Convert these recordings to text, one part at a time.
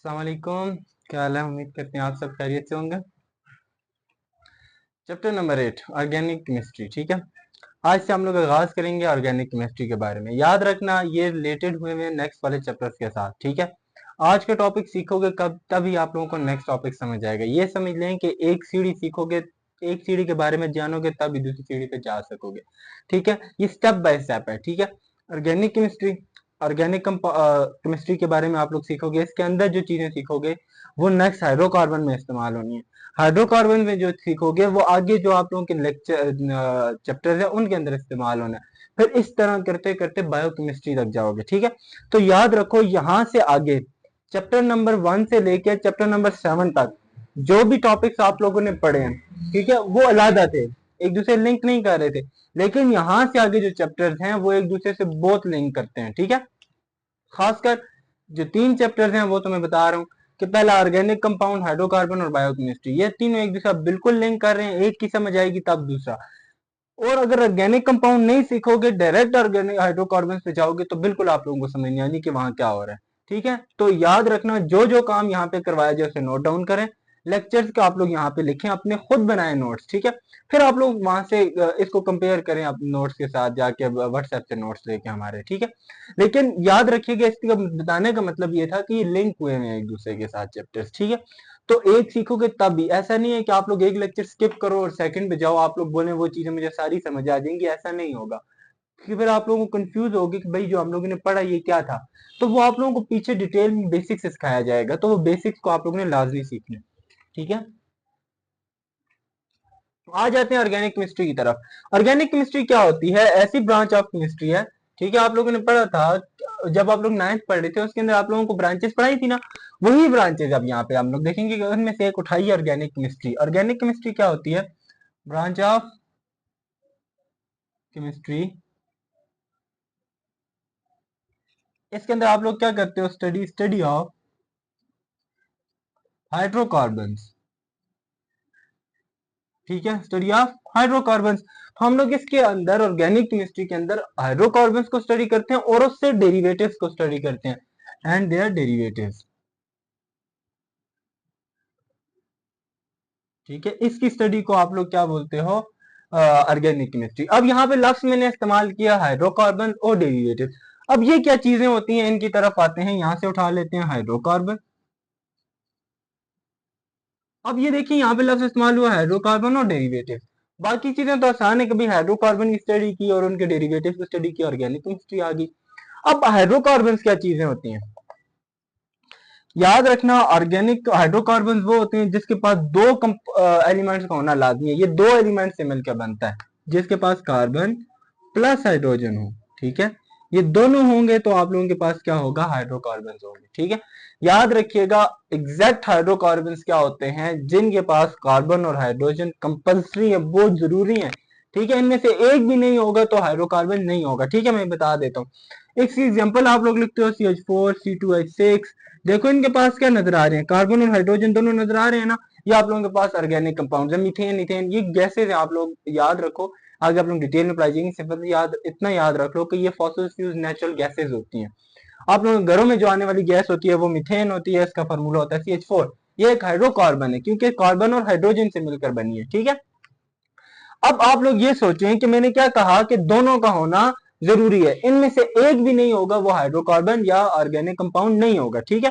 अस्सलाम वालेकुम। क्या हाल है? उम्मीद करते हैं आप सब खैरियत से होंगे। Chapter number 8 organic chemistry. ठीक है, आज से हम लोग आगाज करेंगे ऑर्गेनिक केमिस्ट्री के बारे में। याद रखना ये रिलेटेड हुए हैं नेक्स्ट वाले चैप्टर्स के साथ। ठीक है, आज के टॉपिक सीखोगे कब तभी आप लोगों को नेक्स्ट टॉपिक समझ आएगा। ये समझ लें कि एक सीढ़ी सीखोगे, एक सीढ़ी के बारे में जानोगे तभी दूसरी सीढ़ी पे जा सकोगे। ठीक है, ये स्टेप बाय स्टेप है। ठीक है, ऑर्गेनिक केमिस्ट्री, ऑर्गेनिक केमिस्ट्री के बारे में आप लोग सीखोगे। इसके अंदर जो चीजें सीखोगे वो नेक्स्ट हाइड्रोकार्बन में इस्तेमाल होनी है। हाइड्रोकार्बन में जो सीखोगे वो आगे जो आप लोगों के लेक्चर चैप्टर है उनके अंदर इस्तेमाल होना है। फिर इस तरह करते करते बायोकेमिस्ट्री तक जाओगे। ठीक है, तो याद रखो यहाँ से आगे चैप्टर नंबर 1 से लेकर चैप्टर नंबर 7 तक जो भी टॉपिक्स आप लोगों ने पढ़े हैं, ठीक है, वो अलग थे, एक दूसरे लिंक नहीं कर रहे थे। लेकिन यहाँ से आगे जो चैप्टर्स हैं वो एक दूसरे से बहुत लिंक करते हैं। ठीक है, खासकर जो 3 चैप्टर्स हैं वो तो मैं बता रहा हूँ कि पहला ऑर्गेनिक कंपाउंड, हाइड्रोकार्बन और बायोकेमिस्ट्री, ये तीनों एक दूसरा बिल्कुल लिंक कर रहे हैं। एक की समझ आएगी तब दूसरा। और अगर ऑर्गेनिक कंपाउंड नहीं सीखोगे, डायरेक्ट ऑर्गेनिक हाइड्रोकार्बन पे जाओगे तो बिल्कुल आप लोगों को समझ नहीं आनी कि वहां क्या हो रहा है। ठीक है, तो याद रखना जो जो काम यहाँ पे करवाया जाए उसे नोट डाउन करें। लेक्चर्स का आप लोग यहाँ पे लिखें, अपने खुद बनाए नोट्स। ठीक है, फिर आप लोग वहां से इसको कंपेयर करें अपने नोट्स के साथ जाके व्हाट्सएप से नोट्स लेके हमारे। ठीक है, लेकिन याद रखिएगा इसका बताने का मतलब ये था कि ये लिंक हुए हैं एक दूसरे के साथ चैप्टर्स। ठीक है, तो एक सीखोगे तब भी, ऐसा नहीं है कि आप लोग एक लेक्चर स्किप करो और सेकंड पे जाओ आप लोग बोले वो चीजें मुझे सारी समझ आ जाएंगी, ऐसा नहीं होगा। क्योंकि फिर आप लोगों को कंफ्यूज होगी कि भाई जो हम लोगों ने पढ़ा ये क्या था। तो वो आप लोगों को पीछे डिटेल में बेसिक्स सिखाया जाएगा, तो वो बेसिक्स को आप लोगों ने लाजमी सीखना है। ठीक है, आ जाते हैं ऑर्गेनिक केमिस्ट्री की तरफ। ऑर्गेनिक केमिस्ट्री क्या होती है? ऐसी ब्रांच ऑफ केमिस्ट्री है, ठीक है, आप लोगों ने पढ़ा था जब आप लोग 9th पढ़ रहे थे, उसके अंदर आप लोगों को ब्रांचेस पढ़ाई थी ना, वही ब्रांचेस अब यहाँ पे हम लोग देखेंगे कि उनमें से एक उठाई ऑर्गेनिक केमिस्ट्री। ऑर्गेनिक केमिस्ट्री क्या होती है? Branch of chemistry. इसके अंदर आप लोग क्या करते हो? Study of hydrocarbons. ठीक है, स्टडी ऑफ हाइड्रोकार्बन्स। तो हम लोग इसके अंदर ऑर्गेनिक केमिस्ट्री के अंदर हाइड्रोकार्बन्स को स्टडी करते हैं और उससे डेरिवेटिव्स को स्टडी करते हैं एंड देयर डेरिवेटिव्स। ठीक है, इसकी स्टडी को आप लोग क्या बोलते हो? Organic chemistry. अब यहाँ पे लफ्ज मैंने इस्तेमाल किया हाइड्रोकार्बन और डेरिवेटिव। अब ये क्या चीजें होती हैं, इनकी तरफ आते हैं, यहां से उठा लेते हैं हाइड्रोकार्बन। अब ये देखिए यहाँ पे लफ्ज इस्तेमाल हुआ हाइड्रोकार्बन और डेरिवेटिव। बाकी चीजें तो आसान है, कभी हाइड्रोकार्बन की स्टडी की और उनके डेरिवेटिव की स्टडी की, ऑर्गेनिक केमिस्ट्री आ गई। अब हाइड्रोकार्बन क्या चीजें होती हैं? याद रखना, ऑर्गेनिक हाइड्रोकार्बन वो होते हैं जिसके पास दो एलिमेंट्स का होना लाजमी है। ये दो एलिमेंट से मिलकर बनता है, जिसके पास कार्बन प्लस हाइड्रोजन हो। ठीक है, ये दोनों होंगे तो आप लोगों के पास क्या होगा? हाइड्रोकार्बन होंगे। ठीक है, याद रखिएगा एग्जैक्ट हाइड्रोकार्बन क्या होते हैं? जिनके पास कार्बन और हाइड्रोजन कंपल्सरी है, बहुत जरूरी है। ठीक है, इनमें से एक भी नहीं होगा तो हाइड्रोकार्बन नहीं होगा। ठीक है, मैं बता देता हूँ। एक एग्जांपल आप लोग लिखते हो CH4 C2H6। देखो इनके पास क्या नजर आ रहे हैं? कार्बन और हाइड्रोजन दोनों नजर आ रहे हैं ना। ये आप लोगों के पास ऑर्गेनिक कंपाउंड है, मीथेन, इथेन, ये गैसेज हैं। आप लोग याद रखो, आगे आप लोग डिटेल में पढ़ाई जाएंगे, सिंपल याद इतना याद रख लो कि ये फॉसिल फ्यूल्स नेचुरल गैसेज होती हैं। आप लोगों के घरों में जो आने वाली गैस होती है वो मीथेन होती है, इसका फार्मूला होता है CH4। ये एक हाइड्रोकार्बन है क्योंकि कार्बन और हाइड्रोजन से मिलकर बनी है। ठीक है, अब आप लोग ये सोचें कि मैंने क्या कहा कि दोनों का होना जरूरी है, इनमें से एक भी नहीं होगा वो हाइड्रोकार्बन या ऑर्गेनिक कंपाउंड नहीं होगा। ठीक है,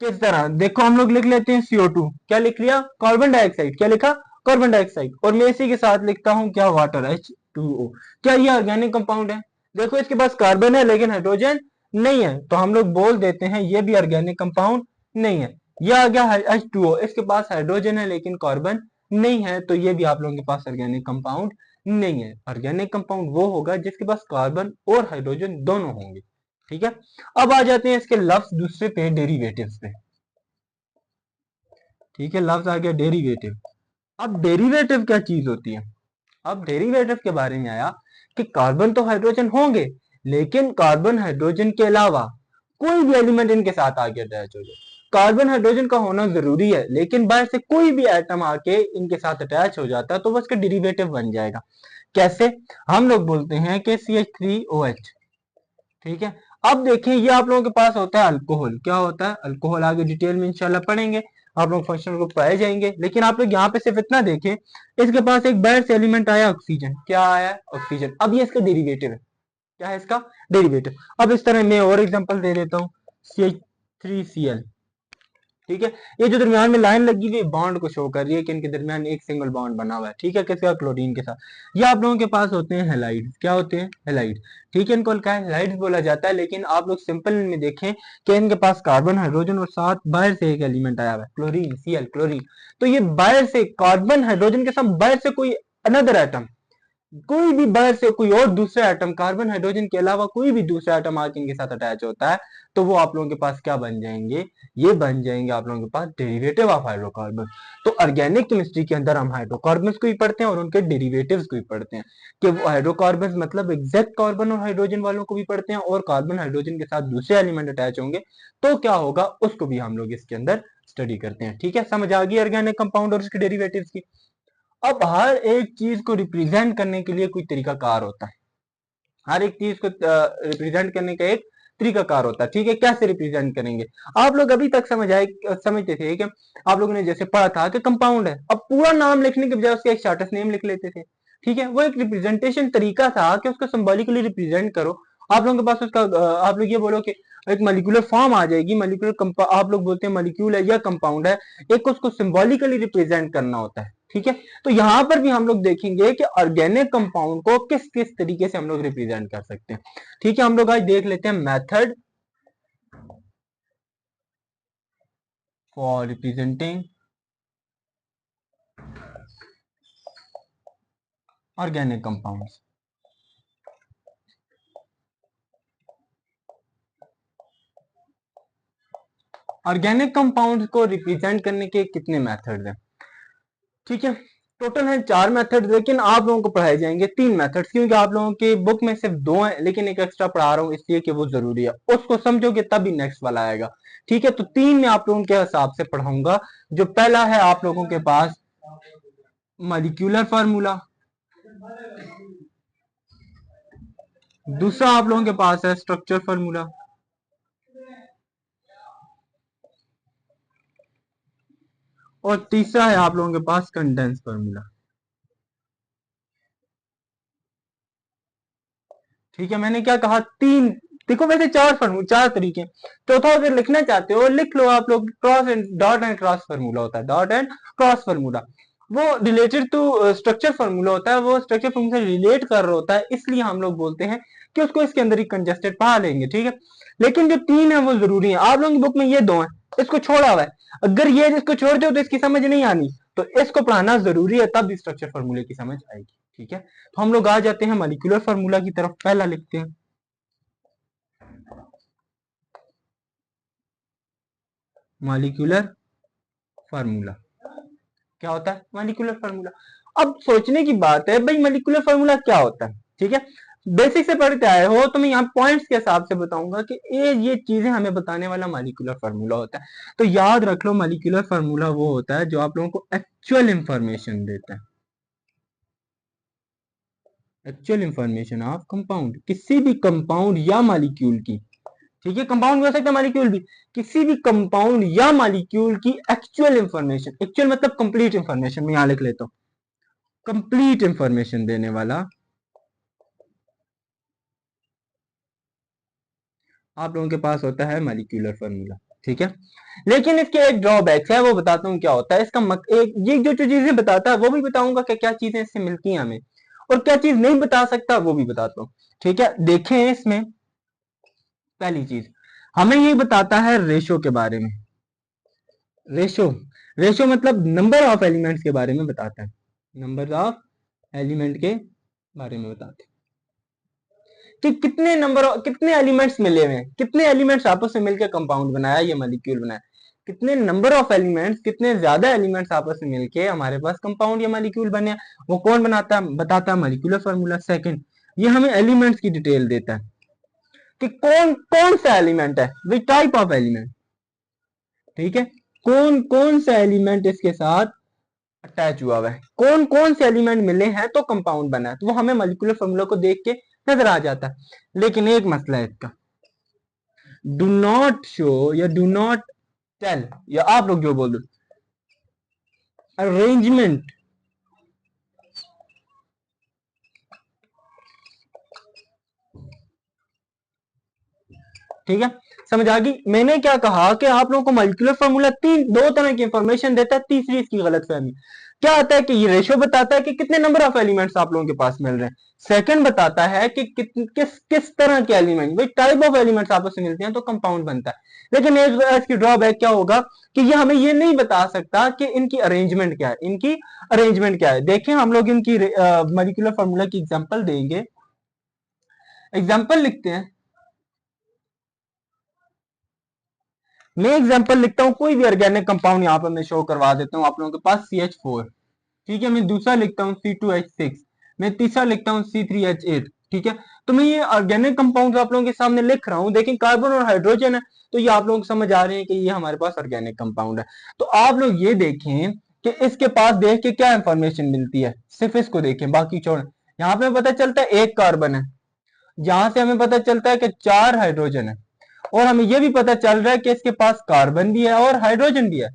किस तरह? देखो हम लोग लिख लेते हैं CO2, क्या लिख लिया? Carbon dioxide. क्या लिखा? Carbon dioxide. और मैं इसी के साथ लिखता हूं क्या? Water, H2O। क्या ये ऑर्गेनिक कंपाउंड है? देखो इसके पास कार्बन है लेकिन हाइड्रोजन नहीं है, तो हम लोग बोल देते हैं ये भी ऑर्गेनिक कंपाउंड नहीं है। ये आ गया H2O, इसके पास हाइड्रोजन है लेकिन कार्बन नहीं है, तो ये भी आप लोगों के पास ऑर्गेनिक कंपाउंड नहीं है। ऑर्गेनिक कंपाउंड वो होगा जिसके पास कार्बन और हाइड्रोजन दोनों होंगे। ठीक है, अब आ जाते हैं इसके लफ्ज दूसरे पे, डेरिवेटिव्स पे। ठीक है, लफ्ज आ गया डेरिवेटिव। अब डेरिवेटिव क्या चीज होती है? अब डेरिवेटिव के बारे में आया कि कार्बन तो हाइड्रोजन होंगे, लेकिन कार्बन हाइड्रोजन के अलावा कोई भी एलिमेंट इनके साथ आके अटैच हो जाए। कार्बन हाइड्रोजन का होना जरूरी है, लेकिन बाहर से कोई भी एटम आके इनके साथ अटैच हो जाता है तो वो इसका डेरिवेटिव बन जाएगा। कैसे? हम लोग बोलते हैं कि CH3OH। ठीक है, अब देखें ये आप लोगों के पास होता है अल्कोहल। क्या होता है अल्कोहल? आगे डिटेल में इंशाल्लाह पढ़ेंगे, आप लोग फंक्शनल ग्रुप पाए जाएंगे। लेकिन आप लोग यहाँ पे सिर्फ इतना देखें, इसके पास एक बाहर से एलिमेंट आया ऑक्सीजन। क्या आया? ऑक्सीजन। अब ये इसका डेरिवेटिव है। क्या है इसका? डेरिवेटिव। अब इस तरह मैं और एग्जांपल दे देता हूँ, CH3Cl। ठीक है, ये जो दरमियान में लाइन लगी हुई बॉन्ड को शो कर रही है कि इनके दरमियान एक सिंगल बॉन्ड बना हुआ है। ठीक है, किसका? क्लोरीन के साथ। ये आप लोगों के पास होते हैं हेलाइड। क्या होते हैं? हेलाइड। ठीक है, इनको क्या है? हेलाइड बोला जाता है। लेकिन आप लोग सिंपल में देखें कि इनके पास कार्बन, हाइड्रोजन और साथ बाहर से एक एलिमेंट आया हुआ है, क्लोरीन, Cl, क्लोरीन। तो ये बाहर से कार्बन हाइड्रोजन के साथ बाहर से कोई अनदर एटम, कोई भी बाहर से कोई और दूसरा एटम, कार्बन हाइड्रोजन के अलावा कोई भी दूसरा एटम आके इनके साथ अटैच होता है, तो वो आप लोगों के पास क्या बन जाएंगे? ये बन जाएंगे आप लोगों के पास डेरिवेटिव ऑफ हाइड्रोकार्बन। तो ऑर्गेनिक केमिस्ट्री के अंदर हम हाइड्रोकार्बन को भी पढ़ते हैं और उनके डेरिवेटिव्स को भी पढ़ते हैं, कि वो हाइड्रोकार्बन मतलब एग्जैक्ट कार्बन और हाइड्रोजन वालों को भी पढ़ते हैं, और कार्बन हाइड्रोजन के साथ दूसरे एलिमेंट अटैच होंगे तो क्या होगा उसको भी हम लोग इसके अंदर स्टडी करते हैं। ठीक है, समझ आ गई ऑर्गेनिक कंपाउंड और उसके डेरिवेटिव्स की। अब हर एक चीज को रिप्रेजेंट करने के लिए कोई तरीका कार होता है, हर एक चीज को रिप्रेजेंट करने का एक तरीका कार होता है। ठीक है, कैसे रिप्रेजेंट करेंगे? आप लोग अभी तक समझते थे कि आप लोगों ने जैसे पढ़ा था कि कंपाउंड है, अब पूरा नाम लिखने के बजाय उसका एक शॉर्टेस्ट नेम लिख लेते थे। ठीक है, वो एक रिप्रेजेंटेशन तरीका था कि उसको सिंबॉलिकली रिप्रेजेंट करो। आप लोगों के पास उसका आप लोग ये बोलो कि एक मॉलिक्यूलर फॉर्म आ जाएगी, मॉलिक्यूलर आप लोग बोलते हैं मॉलिक्यूल है या कंपाउंड है, एक उसको सिंबॉलिकली रिप्रेजेंट करना होता है। ठीक है, तो यहां पर भी हम लोग देखेंगे कि ऑर्गेनिक कंपाउंड को किस किस तरीके से हम लोग रिप्रेजेंट कर सकते हैं। ठीक है, हम लोग आज देख लेते हैं method for representing organic compounds. Organic compound को रिप्रेजेंट करने के कितने मेथड्स हैं? ठीक है, टोटल है 4 मेथड, लेकिन आप लोगों को पढ़ाए जाएंगे 3 मेथड्स, क्योंकि आप लोगों के बुक में सिर्फ 2 हैं, लेकिन एक एक्स्ट्रा पढ़ा रहा हूं इसलिए कि वो जरूरी है, उसको समझोगे तभी नेक्स्ट वाला आएगा। ठीक है, तो 3 में आप लोगों के हिसाब से पढ़ाऊंगा। जो पहला है आप लोगों के पास मॉलिक्यूलर फार्मूला, दूसरा आप लोगों के पास है स्ट्रक्चर फार्मूला, और तीसरा है आप लोगों के पास कंडेंस फार्मूला। ठीक है, मैंने क्या कहा? 3। देखो वैसे 4 फार्मूला, 4 तरीके। चौथा अगर लिखना चाहते हो लिख लो आप लोग, cross and dot and cross formula होता है, डॉट एंड क्रॉस फार्मूला। वो रिलेटेड टू स्ट्रक्चर फार्मूला होता है, वो स्ट्रक्चर फार्मूला से रिलेट कर रहा होता है, इसलिए हम लोग बोलते हैं कि उसको इसके अंदर ही कंजेस्टेड पढ़ा लेंगे। ठीक है, लेकिन जो 3 है वो जरूरी है। आप लोगों की बुक में ये 2 है, इसको छोड़ा हुआ है। अगर ये इसको छोड़ दो तो इसकी समझ नहीं आनी, तो इसको पढ़ाना जरूरी है, तब स्ट्रक्चर फार्मूले की समझ आएगी। ठीक है, तो हम लोग आ जाते हैं मॉलिक्यूलर फार्मूला की तरफ। पहला लिखते हैं मॉलिक्यूलर फार्मूला। क्या होता है मॉलिक्यूलर फार्मूला? अब सोचने की बात है भाई, मॉलिक्यूलर फार्मूला क्या होता है? ठीक है, बेसिक से पढ़ते आए हो तो मैं यहाँ पॉइंट्स के हिसाब से बताऊंगा कि ये चीजें हमें बताने वाला मॉलिक्यूलर फार्मूला होता है। तो याद रख लो, मॉलिक्यूलर फार्मूला वो होता है जो आप लोगों को एक्चुअल इंफॉर्मेशन देता है, एक्चुअल इंफॉर्मेशन ऑफ कंपाउंड, किसी भी कंपाउंड या मॉलिक्यूल की। ठीक है, कंपाउंड भी हो सकता है, मॉलिक्यूल भी, किसी भी कंपाउंड या मॉलिक्यूल की एक्चुअल इंफॉर्मेशन, एक्चुअल मतलब कंप्लीट इंफॉर्मेशन, मैं यहां लिख लेता हूं, कंप्लीट इंफॉर्मेशन देने वाला आप लोगों के पास होता है मॉलिक्यूलर फार्मूला। ठीक है, लेकिन इसके एक ड्रॉबैक्स है, वो बताता हूँ क्या होता है इसका एक ये जो चीजें बताता है वो भी बताऊंगा कि क्या चीजें इससे मिलती हैं हमें, और क्या चीज नहीं बता सकता वो भी बताता हूँ। ठीक है, देखें इसमें पहली चीज हमें ये बताता है रेशो के बारे में। रेशो, रेशो मतलब नंबर ऑफ एलिमेंट्स के बारे में बताता है, नंबर ऑफ एलिमेंट के बारे में बताते हैं कि कितने एलिमेंट्स मिले हुए हैं, कितने एलिमेंट्स आपस में मिलकर कंपाउंड बनाया, ये मॉलिक्यूल बनाया, कितने नंबर ऑफ एलिमेंट्स, कितने ज्यादा एलिमेंट्स आपस में मिलके हमारे पास कंपाउंड या मॉलिक्यूल बने, वो कौन बनाता है? बताता है मॉलिक्यूलर फार्मूला। सेकंड, ये हमें एलिमेंट्स की डिटेल देता है कि कौन कौन सा एलिमेंट है, विच टाइप ऑफ एलिमेंट। ठीक है, कौन कौन सा एलिमेंट इसके साथ अटैच हुआ हुआ है, कौन कौन से एलिमेंट मिले हैं तो कंपाउंड बना है, तो वो हमें मॉलिक्यूलर फार्मूला को देख के नजर आ जाता है। लेकिन एक मसला है इसका, डू नॉट शो या डू नॉट टेल, या आप लोग जो बोल दो, अरेंजमेंट, ठीक है, समझ आ गई। मैंने क्या कहा कि आप लोगों को मॉलिक्यूलर फार्मूला दो तरह की इंफॉर्मेशन देता है, तीसरी इसकी गलतफहमी क्या आता है कि ये रेशो बताता है कि कितने नंबर ऑफ एलिमेंट्स आप लोगों के पास मिल रहे हैं। सेकंड बताता है कि किस तरह के एलिमेंट, भाई टाइप ऑफ एलिमेंट्स आपस में मिलते हैं तो कंपाउंड बनता है। लेकिन इसकी ड्रॉबैक क्या होगा कि ये हमें ये नहीं बता सकता कि इनकी अरेंजमेंट क्या है, इनकी अरेंजमेंट क्या है। देखें हम लोग इनकी मॉलिक्यूलर फार्मूला की एग्जांपल देंगे, एग्जांपल लिखते हैं। मैं एग्जांपल लिखता हूं, कोई भी ऑर्गेनिक कंपाउंड यहां पर मैं शो करवा देता हूं आप लोगों के पास CH4, ठीक है, मैं दूसरा लिखता हूं C2H6, मैं तीसरा लिखता हूं C3H8, ठीक है। तो मैं ये ऑर्गेनिक कंपाउंड आप लोगों के सामने लिख रहा हूं, देखें कार्बन और हाइड्रोजन है, तो ये आप लोग समझ आ रहे हैं कि ये हमारे पास ऑर्गेनिक कंपाउंड है। तो आप लोग ये देखें कि इसके पास देख के क्या इंफॉर्मेशन मिलती है, सिर्फ इसको देखें, बाकी छोड़। यहाँ पे पता चलता है 1 कार्बन है, यहां से हमें पता चलता है कि 4 हाइड्रोजन है, और हमें यह भी पता चल रहा है कि इसके पास कार्बन भी है और हाइड्रोजन भी है,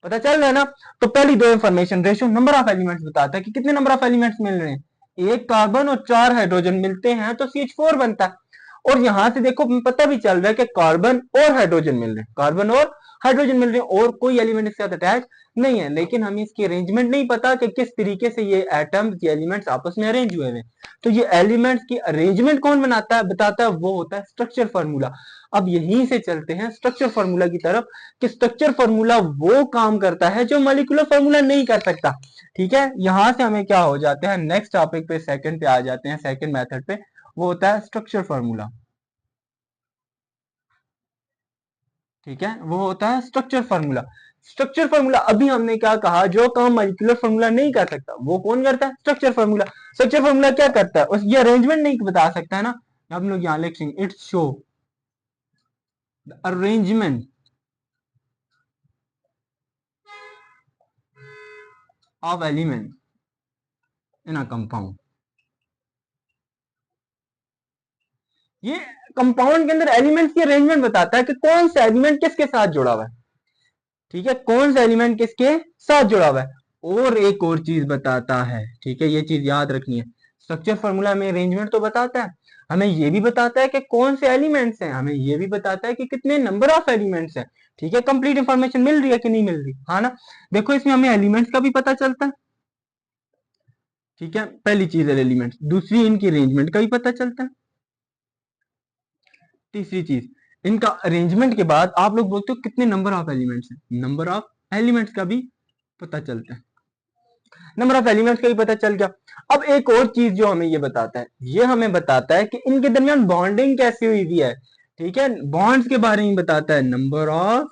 पता चल रहा है ना। तो पहली दो information, ratio number of elements बताता है कि कितने नंबर ऑफ एलिमेंट्स मिल रहे हैं, 1 कार्बन और 4 हाइड्रोजन मिलते हैं तो CH4 बनता है। और यहां से देखो पता भी चल रहा है कि कार्बन और हाइड्रोजन मिल रहे हैं, कार्बन और हाइड्रोजन मिल रहे हैं, और कोई एलिमेंट इसके साथ अटैच नहीं है। लेकिन हमें इसकी अरेंजमेंट नहीं पता कि किस तरीके से ये एटम्स, ये एलिमेंट्स आपस में अरेंज हुए हैं। तो ये एलिमेंट्स की अरेंजमेंट कौन बनाता है, बताता है, वो होता है स्ट्रक्चर फार्मूला। अब यहीं से चलते हैं स्ट्रक्चर फार्मूला की तरफ, कि स्ट्रक्चर फार्मूला वो काम करता है जो मॉलिक्यूलर फार्मूला नहीं कर सकता, ठीक है। यहां से हमें क्या हो जाते हैं, नेक्स्ट टॉपिक पे, सेकंड पे आ जाते हैं, सेकंड मेथड पे, वो होता है स्ट्रक्चर फार्मूला, ठीक है, वो होता है स्ट्रक्चर फार्मूला। स्ट्रक्चर फार्मूला, अभी हमने क्या कहा, जो काम मॉलिक्यूलर फार्मूला नहीं कर सकता वो कौन करता है, स्ट्रक्चर फार्मूला। स्ट्रक्चर फार्मूला क्या करता है, उस ये अरेंजमेंट नहीं बता सकता है ना। हम लोग यहां लिखेंगे, it's show the arrangement of element in a compound. ये कंपाउंड के अंदर एलिमेंट्स की अरेंजमेंट बताता है कि कौन सा एलिमेंट किसके साथ जुड़ा हुआ है, ठीक है, कौन सा एलिमेंट किसके साथ जुड़ा हुआ है। और एक और चीज बताता है, ठीक है, ये चीज याद रखनी है, स्ट्रक्चर फार्मूला में अरेंजमेंट तो बताता है, हमें ये भी बताता है कि कौन से एलिमेंट्स हैं, हमें ये भी बताता है कि कितने नंबर ऑफ एलिमेंट्स हैं, ठीक है। कंप्लीट इंफॉर्मेशन मिल रही है कि नहीं मिल रही, हाँ ना। देखो इसमें हमें एलिमेंट्स का भी पता चलता है, ठीक है, पहली चीज है एलिमेंट्स, दूसरी इनकी अरेंजमेंट का भी पता चलता है, तीसरी चीज इनका अरेंजमेंट के बाद आप लोग बोलते हो कितने नंबर ऑफ एलिमेंट्स हैं, नंबर ऑफ एलिमेंट्स का भी पता चलता है, नंबर ऑफ एलिमेंट्स का भी पता चल गया। अब एक और चीज जो हमें ये बताता है, ये हमें बताता है कि इनके दरमियान बॉन्डिंग कैसी हुई हुई है, ठीक है, बॉन्ड्स के बारे में बताता है, नंबर ऑफ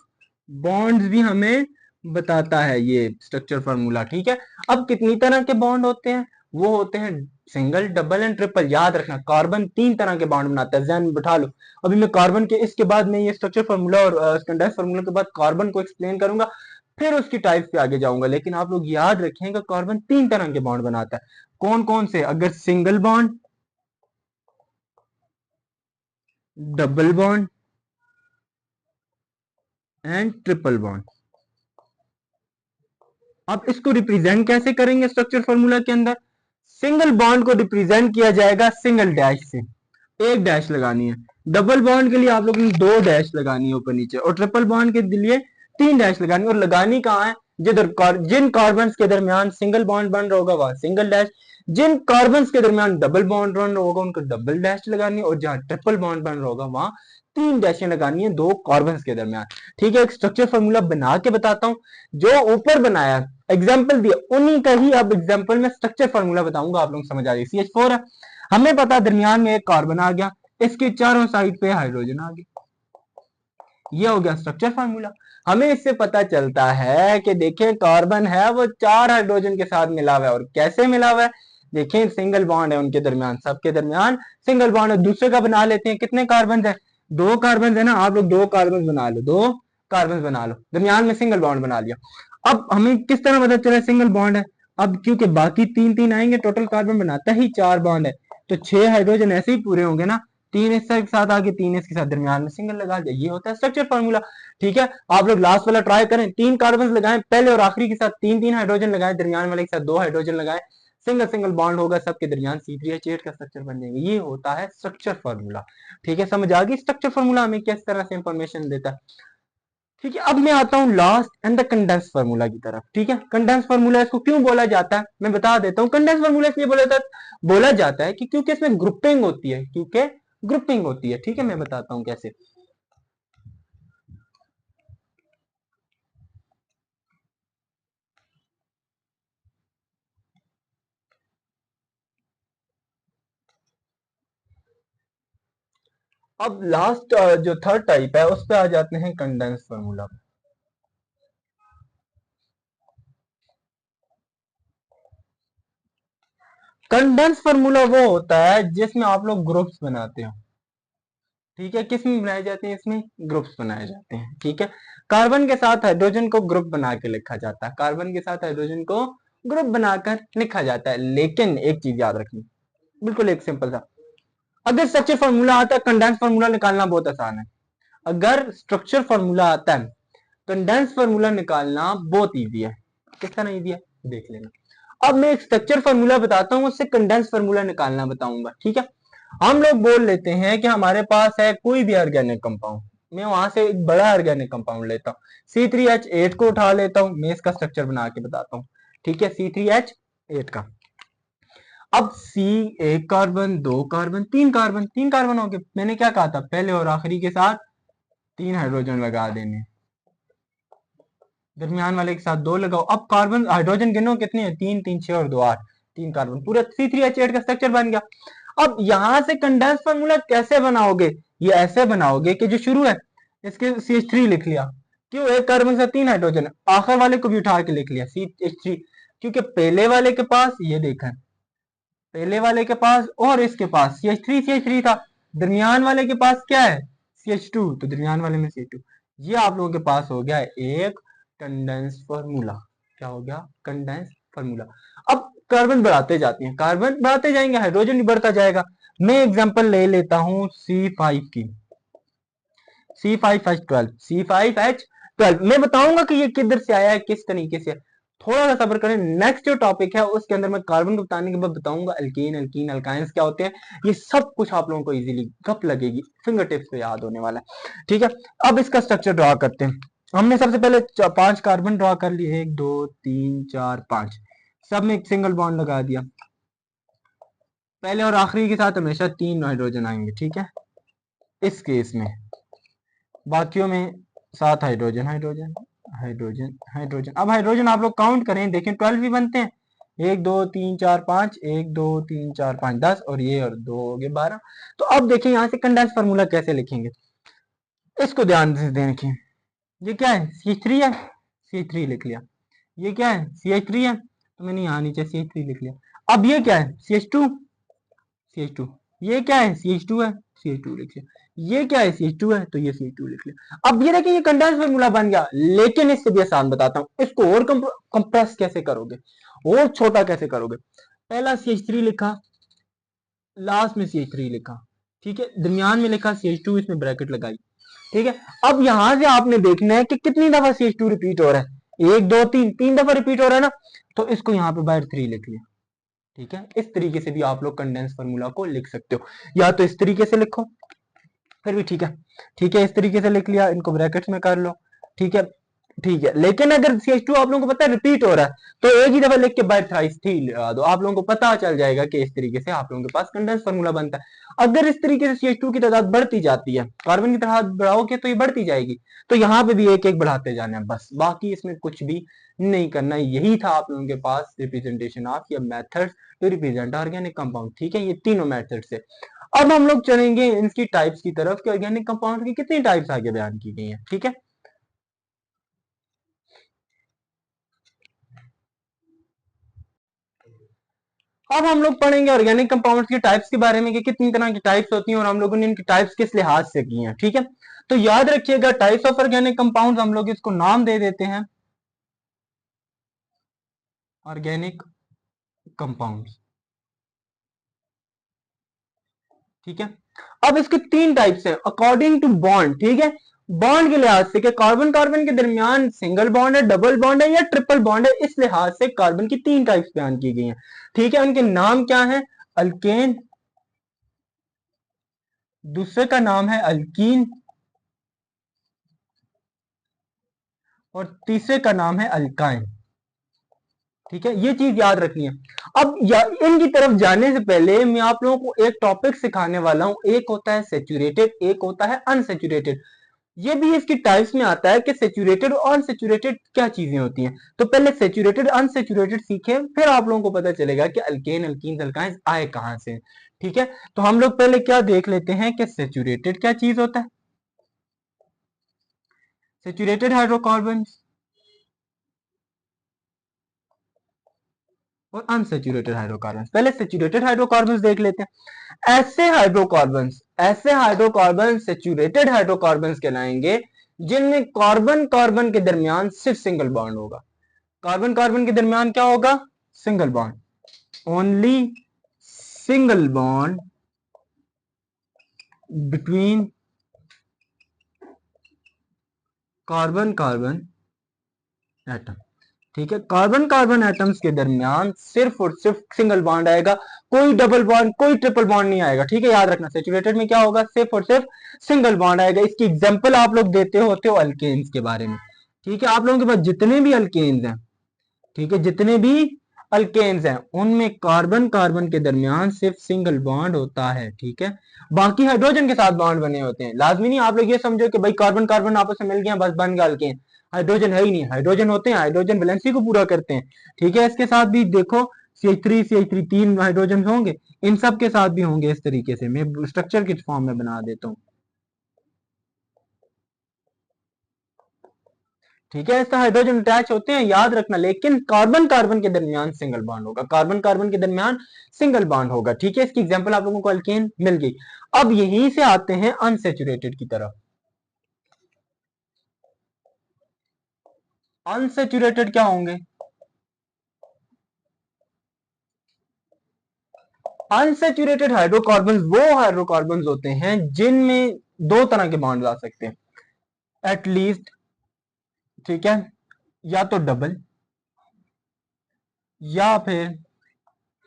बॉन्ड्स भी हमें बताता है ये स्ट्रक्चर फार्मूला, ठीक है। अब कितनी तरह के बॉन्ड होते हैं, वो होते हैं सिंगल, डबल एंड ट्रिपल। याद रखना कार्बन 3 तरह के बॉन्ड बनाता है, ध्यान में बिठा लो। अभी मैं कार्बन के, इसके बाद मैं ये स्ट्रक्चर फार्मूला और स्टैंडर्ड फार्मूला के बाद कार्बन को एक्सप्लेन करूंगा, फिर उसकी टाइप पे आगे जाऊंगा। लेकिन आप लोग याद रखें कि कार्बन 3 तरह के बॉन्ड बनाता है, कौन कौन से, अगर single bond, double bond and triple bond. अब इसको रिप्रेजेंट कैसे करेंगे स्ट्रक्चर फार्मूला के अंदर, सिंगल बॉन्ड को रिप्रेजेंट किया जाएगा सिंगल डैश से, एक डैश लगानी है। डबल बॉन्ड के लिए आप लोगों ने 2 डैश लगानी है ऊपर नीचे, और ट्रिपल बॉन्ड के लिए 3 डैश लगानी है। और लगानी कहाँ है, जिन कार्बन के दरमियान सिंगल बॉन्ड बन रहा होगा वहां सिंगल डैश, जिन कार्बन के दरमियान डबल बॉन्ड बन रहा होगा उनको डबल डैश लगानी है, और जहां ट्रिपल बॉन्ड बन रहा होगा वहां 3 डैशें लगानी है 2 कार्बन के दरमियान, ठीक है। एक स्ट्रक्चर फॉर्मूला बना के बताता हूं, जो ऊपर बनाया एग्जाम्पल दिया उन्हीं का ही अब एग्जाम्पल में स्ट्रक्चर फॉर्मूला बताऊंगा, आप लोग समझ आ जाएगी। CH4 है, हमें पता दरमियान में एक कार्बन आ गया, इसके चारों साइड पे हाइड्रोजन आ गया, ये हो गया स्ट्रक्चर फार्मूला। हमें इससे पता चलता है कि देखें कार्बन है वो 4 हाइड्रोजन के साथ मिला हुआ है, और कैसे मिला हुआ है, देखें सिंगल बॉन्ड है उनके दरमियान, सबके दरमियान सिंगल बॉन्ड है। दूसरे का बना लेते हैं, कितने कार्बन है, 2 कार्बन है ना, आप लोग 2 कार्बन बना लो, 2 कार्बन बना लो, दरमियान में सिंगल बॉन्ड बना लिया। अब हमें किस तरह पता चला सिंगल बॉन्ड है, अब क्योंकि बाकी 3 3 आएंगे, टोटल कार्बन बनाता ही 4 बॉन्ड है, तो 6 हाइड्रोजन ऐसे ही पूरे होंगे ना, तीन इस के साथ आगे, तीन इसके साथ, दरमियान में सिंगल लगा दिया, ये होता है स्ट्रक्चर फार्मूला। ठीक है, आप लोग लास्ट वाला ट्राई करें, तीन कार्बन लगाएं पहले और आखिरी के साथ, तीन तीन हाइड्रोजन लगाएं, दरमियान वाले के साथ दो हाइड्रोजन लगाएं, सिंगल सिंगल बॉन्ड होगा, सबके दरमियान C3H8 का स्ट्रक्चर बन जाएगा। ये होता है स्ट्रक्चर फार्मूला। ठीक है, समझ आ गई? स्ट्रक्चर फार्मूला हमें किस तरह से इंफॉर्मेशन देता है। ठीक है, अब मैं आता हूं last and the condense formula की तरफ। ठीक है, कंडेंस फार्मूला इसको क्यों बोला जाता है मैं बता देता हूं। कंडेंस फार्मूला इसलिए बोला जाता है कि क्योंकि इसमें ग्रुपिंग होती है, क्योंकि ग्रुपिंग होती है। ठीक है, मैं बताता हूं कैसे। अब लास्ट जो थर्ड टाइप है उस पे आ जाते हैं, कंडेंस फार्मूला। कंडेंस फार्मूला वो होता है जिसमें आप लोग ग्रुप्स बनाते हो। ठीक है, किस में बनाए जाते हैं? इसमें ग्रुप्स बनाए जाते हैं। ठीक है, कार्बन के साथ हाइड्रोजन को ग्रुप बना के लिखा जाता है, कार्बन के साथ हाइड्रोजन को ग्रुप बनाकर लिखा जाता है। लेकिन एक चीज याद रखनी, बिल्कुल एक सिंपल सा, अगर स्ट्रक्चर फार्मूला आता है, कंडेंस फार्मूला निकालना बहुत आसान है। अगर स्ट्रक्चर फार्मूला आता है, कंडेंस फार्मूला निकालना बहुत ईजी है। किस तरह ईजी है देख लेना। अब मैं एक स्ट्रक्चर फार्मूला बताता हूं, उससे कंडेंस फार्मूला निकालना बताऊंगा। ठीक है, हम लोग बोल लेते हैं कि हमारे पास है कोई भी ऑर्गेनिक कंपाउंड, मैं वहां से एक बड़ा ऑर्गेनिक कंपाउंड लेता हूँ, C3H8 को उठा लेता हूं, मैं इसका स्ट्रक्चर बना के बताता हूँ। ठीक है, C3H8 का। अब C, एक कार्बन, दो कार्बन, तीन कार्बन, तीन कार्बन हो गए। मैंने क्या कहा था, पहले और आखिरी के साथ तीन हाइड्रोजन लगा देने, दरमियान वाले के साथ दो लगाओ। अब कार्बन हाइड्रोजन गिनो कितने हैं, तीन, तीन छह और दो आठ, तीन कार्बन, पूरा C3H8 का स्ट्रक्चर बन गया। अब यहां से कंडेंस फार्मूला कैसे बनाओगे? ये ऐसे बनाओगे कि जो शुरू है इसके CH3 लिख लिया, क्यों, एक कार्बन से तीन हाइड्रोजन, आखिर वाले को भी उठा के लिख लिया CH3, क्योंकि पहले वाले के पास ये देखा, पहले वाले के पास और इसके पास CH3 था, दरमियान वाले के पास क्या है, CH2, तो दरमियान वाले में CH2। ये आप लोगों के पास हो गया एक कंडेंस फार्मूला। क्या हो गया? Condense formula. अब कार्बन बढ़ाते जाते हैं, कार्बन बढ़ाते जाएंगे, हाइड्रोजन भी बढ़ता जाएगा। मैं एग्जांपल ले लेता हूं C5 की, C5H12, C5H12। मैं बताऊंगा कि ये किधर से आया है, किस तरीके से। थोड़ा सा सब्र करें, नेक्स्ट जो टॉपिक है उसके अंदर मैं कार्बन को बताने के बाद बताऊंगा एल्कीन, एल्कीन, अल्काइंस क्या होते हैं। ये सब कुछ आप लोगों को इजीली गप लगेगी, फिंगर टिप्स पे याद होने वाला है। ठीक है, अब इसका स्ट्रक्चर ड्रॉ करते हैं। हमने सबसे पहले पांच कार्बन ड्रॉ कर लिए, एक दो तीन चार पांच, सब में एक सिंगल बॉन्ड लगा दिया। पहले और आखिरी के साथ हमेशा तीन हाइड्रोजन आएंगे। ठीक है, इस केस में बाकियों में सात हाइड्रोजन, हाइड्रोजन, हाइड्रोजन, हाइड्रोजन। अब हाइड्रोजन आप लोग काउंट करें, देखें 12 भी बनते हैं, एक दो तीन चार पांच, एक दो तीन चार पांच 10, और ये और दो हो गए 12। तो अब देखें यहाँ से कंडेंस फार्मूला कैसे लिखेंगे, इसको ध्यान से देखें। ये क्या है, CH3 है, CH3 लिख लिया। ये क्या है, CH3 है, तो मैंने यहाँ नीचे CH3 लिख लिया। अब ये क्या है, CH2, CH2। ये क्या है, CH2 है, CH2 लिख लिया। ये क्या है, CH2 है, तो ये CH2 लिख लिया। अब ये देखिए, ये कंडेंस फार्मूला बन गया। लेकिन इससे भी आसान बताता हूं, इसको और कंप्रेस कैसे करोगे, और छोटा कैसे करोगे। पहला CH3 लिखा, लास्ट में CH3 लिखा, ठीक है, दरमियान में लिखा CH2, इसमें ब्रैकेट लगाई। ठीक है, अब यहां से आपने देखना है कि कितनी दफा CH2 रिपीट हो रहा है, एक दो तीन, तीन दफा रिपीट हो रहा है ना, तो इसको यहाँ पे बाहर 3 लिख लिया। ठीक है, इस तरीके से भी आप लोग कंडेंस फार्मूला को लिख सकते हो, या तो इस तरीके से लिखो, फिर भी ठीक है। ठीक है, इस तरीके से लिख लिया, इनको ब्रैकेट्स में कर लो। ठीक है, ठीक है। लेकिन अगर CH2 आप लोगों को पता है रिपीट हो रहा है, तो एक ही दफा लिख के बाय थ्राइस थी लगा दो, आप लोगों को पता चल जाएगा कि इस तरीके से आप लोगों के पास कंडेंस फार्मूला बनता है। अगर इस तरीके से CH2 की तादाद बढ़ती जाती है, कार्बन की तादाद बढ़ाओगे तो ये बढ़ती जाएगी, तो यहाँ पे भी एक एक बढ़ाते जाना है बस, बाकी इसमें कुछ भी नहीं करना। यही था आप लोगों के पास रिप्रेजेंटेशन ऑफ या methods to represent organic compound. ठीक है, ये तीनों मेथड से। अब हम लोग चलेंगे इनकी टाइप्स की तरफ कि ऑर्गेनिक कंपाउंड की कितनी टाइप्स आगे बयान की गई हैं। ठीक है, अब हम लोग पढ़ेंगे ऑर्गेनिक कंपाउंड्स की टाइप्स के बारे में कि कितनी तरह की टाइप्स होती हैं और हम लोगों ने इनकी टाइप्स किस लिहाज से की हैं। ठीक है, तो याद रखिएगा, टाइप्स ऑफ ऑर्गेनिक कंपाउंड्स हम लोग इसको नाम दे देते हैं ऑर्गेनिक कंपाउंड्स। ठीक है, अब इसके तीन टाइप्स हैं अकॉर्डिंग टू बॉन्ड, ठीक है, बॉन्ड के लिहाज से कि कार्बन कार्बन के दरमियान सिंगल बॉन्ड है, डबल बॉन्ड है या ट्रिपल बॉन्ड है, इस लिहाज से कार्बन की तीन टाइप्स बयान की गई हैं, ठीक है। उनके नाम क्या है, अल्केन, दूसरे का नाम है अल्कीन और तीसरे का नाम है अल्काइन, ठीक है, ये चीज याद रखनी है। अब इनकी तरफ जाने से पहले मैं आप लोगों को एक टॉपिक सिखाने वाला हूं, एक होता है सेचुरेटेड, एक होता है अनसेचुरेटेड। ये भी इसकी टाइप्स में आता है कि सेचुरेटेड और अनसेचुरेटेड क्या चीजें होती हैं। तो पहले सेचुरेटेड अनसेचुरेटेड सीखें, फिर आप लोगों को पता चलेगा कि अल्केन अल्कीन अल्काइंस आए कहां से, ठीक है। तो हम लोग पहले क्या देख लेते हैं कि सेचुरेटेड क्या चीज होता है। सेचुरेटेड हाइड्रोकार्बन और अनसेचुरेटेड हाइड्रोकार्बन, पहले सेचुरेटेड हाइड्रोकार्बन देख लेते हैं। ऐसे हाइड्रोकार्बन सेचुरेटेड हाइड्रोकार्बन कहलाएंगे जिनमें कार्बन कार्बन के दरमियान सिर्फ सिंगल बॉन्ड होगा। कार्बन कार्बन के दरमियान क्या होगा, single bond, only single bond between carbon carbon atom, ठीक है। कार्बन कार्बन एटम्स के दरमियान सिर्फ और सिर्फ सिंगल बॉन्ड आएगा, कोई डबल बॉन्ड कोई ट्रिपल बॉन्ड नहीं आएगा, ठीक है, याद रखना। सेचुरेटेड में क्या होगा, सिर्फ और सिर्फ सिंगल बॉन्ड आएगा। इसकी एग्जांपल आप लोग देते होते हो अल्केन्स के बारे में, ठीक है। आप लोगों के पास जितने भी अल्केन्स हैं, ठीक है, जितने भी अल्केन्स हैं उनमें कार्बन कार्बन के दरमियान सिर्फ सिंगल बॉन्ड होता है, ठीक है। बाकी हाइड्रोजन के साथ बॉन्ड बने होते हैं। लाजमी नहीं आप लोग ये समझो कि भाई कार्बन कार्बन आपस में मिल गया बस बन गया अल्केन, हाइड्रोजन है ही नहीं। हाइड्रोजन होते हैं, हाइड्रोजन वैलेंसी को पूरा करते हैं, ठीक है। इसके साथ भी देखो CH3 तीन हाइड्रोजन होंगे, इन सब के साथ भी होंगे। इस तरीके से मैं स्ट्रक्चर की फॉर्म में बना देता हूँ, ठीक है। इससे हाइड्रोजन अटैच होते हैं, याद रखना, लेकिन कार्बन कार्बन के दरमियान सिंगल बॉन्ड होगा, कार्बन कार्बन के दरमियान सिंगल बॉन्ड होगा, ठीक है। इसकी एग्जांपल आप लोगों को अल्केन मिल गई। अब यहीं से आते हैं अनसेचुरेटेड की तरफ। अनसेचुरेटेड क्या होंगे, अनसेचुरेटेड हाइड्रोकार्बन वो हाइड्रोकार्बन होते हैं जिनमें दो तरह के बॉन्ड आ सकते हैं एटलीस्ट, ठीक है, या तो डबल या फिर